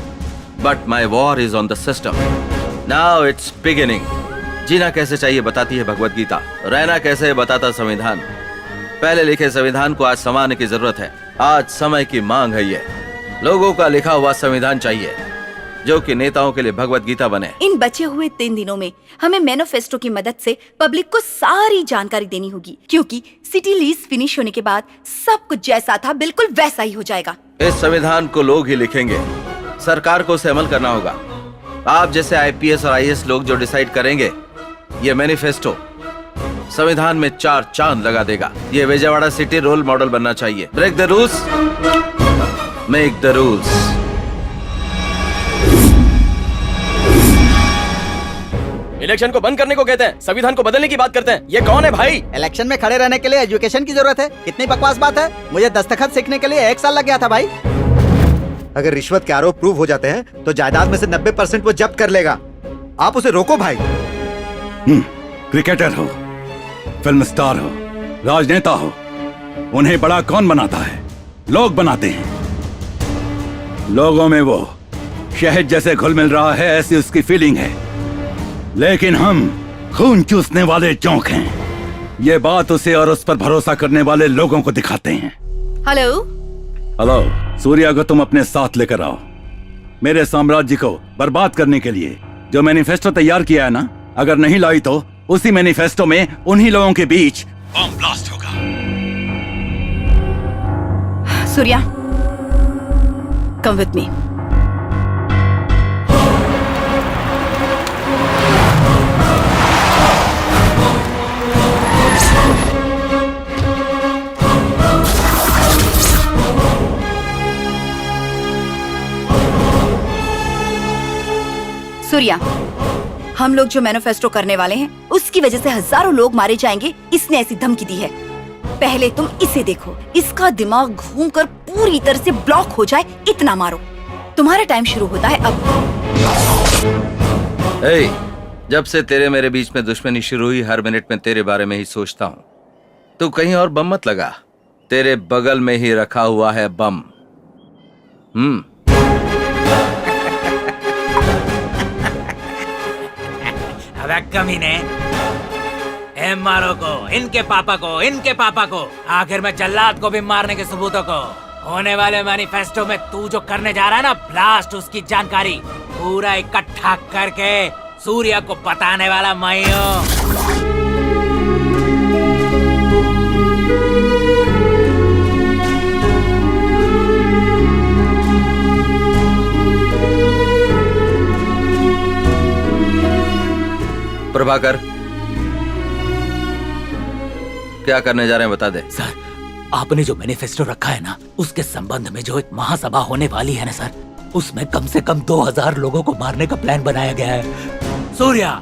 but my war is on the system. Now it's beginning. जीना कैसे चाहिए बताती है भगवत गीता, रहना कैसे है बताता संविधान। पहले लिखे संविधान को आज संवारने की जरूरत है। आज समय की मांग है। ये लोगों का लिखा हुआ संविधान चाहिए जो कि नेताओं के लिए भगवत गीता बने। इन बचे हुए 3 दिनों में हमें मैनिफेस्टो की मदद से पब्लिक को सारी जानकारी देनी होगी, क्योंकि सिटी लीज फिनिश होने के बाद सब कुछ जैसा था बिल्कुल वैसा ही हो जाएगा। इस संविधान को लोग ही लिखेंगे, सरकार को उसे अमल करना होगा। आप जैसे IPS और IAS लोग जो डिसाइड करेंगे, ये मैनिफेस्टो संविधान में 4 चांद लगा देगा। ये विजयवाड़ा सिटी रोल मॉडल बनना चाहिए। Break the rules, make the rules. Election को बंद करने को कहते हैं, संविधान को बदलने की बात करते हैं। ये कौन है भाई? इलेक्शन में खड़े रहने के लिए एजुकेशन की जरूरत है। कितनी बकवास बात है। मुझे दस्तखत सीखने के लिए 1 साल लग गया था भाई। अगर रिश्वत के आरोप प्रूव हो जाते हैं तो जायदाद में से 90% वो जब्त कर लेगा। आप उसे रोको भाई। क्रिकेटर हो, फिल्म स्टार हो, राजनेता हो, उन्हें बड़ा कौन बनाता है? लोग बनाते हैं। लोगों में वो शहद जैसे घुल मिल रहा है, ऐसी उसकी फीलिंग है। लेकिन हम खून चूसने वाले जोंक हैं। ये बात उसे और उस पर भरोसा करने वाले लोगों को दिखाते हैं। हेलो हेलो, सूर्या को तुम अपने साथ लेकर आओ। मेरे साम्राज्य को बर्बाद करने के लिए जो मैनिफेस्टो तैयार किया है ना, अगर नहीं लाई तो उसी मैनिफेस्टो में उन्हीं लोगों के बीच बम ब्लास्ट होगा। Surya, come with me. Surya, हम लोग जो मैनिफेस्टो करने वाले हैं उसकी वजह से हजारों लोग मारे जाएंगे, इसने ऐसी धमकी दी है। पहले तुम इसे देखो, इसका दिमाग घूमकर पूरी तरह से ब्लॉक हो जाए, इतना मारो। तुम्हारा टाइम शुरू होता है अब। जब से तेरे मेरे बीच में दुश्मनी शुरू हुई, हर मिनट में तेरे बारे में ही सोचता हूँ। तू कहीं और बम मत लगा, तेरे बगल में ही रखा हुआ है बम। अबे कमीने, MRO को, इनके पापा को, इनके पापा को, आखिर में जल्लाद को भी मारने के सबूतों को होने वाले मैनिफेस्टो में तू जो करने जा रहा है ना ब्लास्ट, उसकी जानकारी पूरा इकट्ठा करके सूर्या को बताने वाला मैं हूँ। प्रभाकर, क्या करने जा रहे हैं बता दे। सर, आपने जो मैनिफेस्टो रखा है ना, उसके संबंध में जो एक महासभा होने वाली है ना सर, उसमें कम से कम 2000 लोगों को मारने का प्लान बनाया गया है। सूर्या,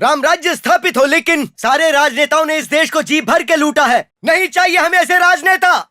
राम राज्य स्थापित हो, लेकिन सारे राजनेताओं ने इस देश को जी भर के लूटा है। नहीं चाहिए हमें ऐसे राजनेता।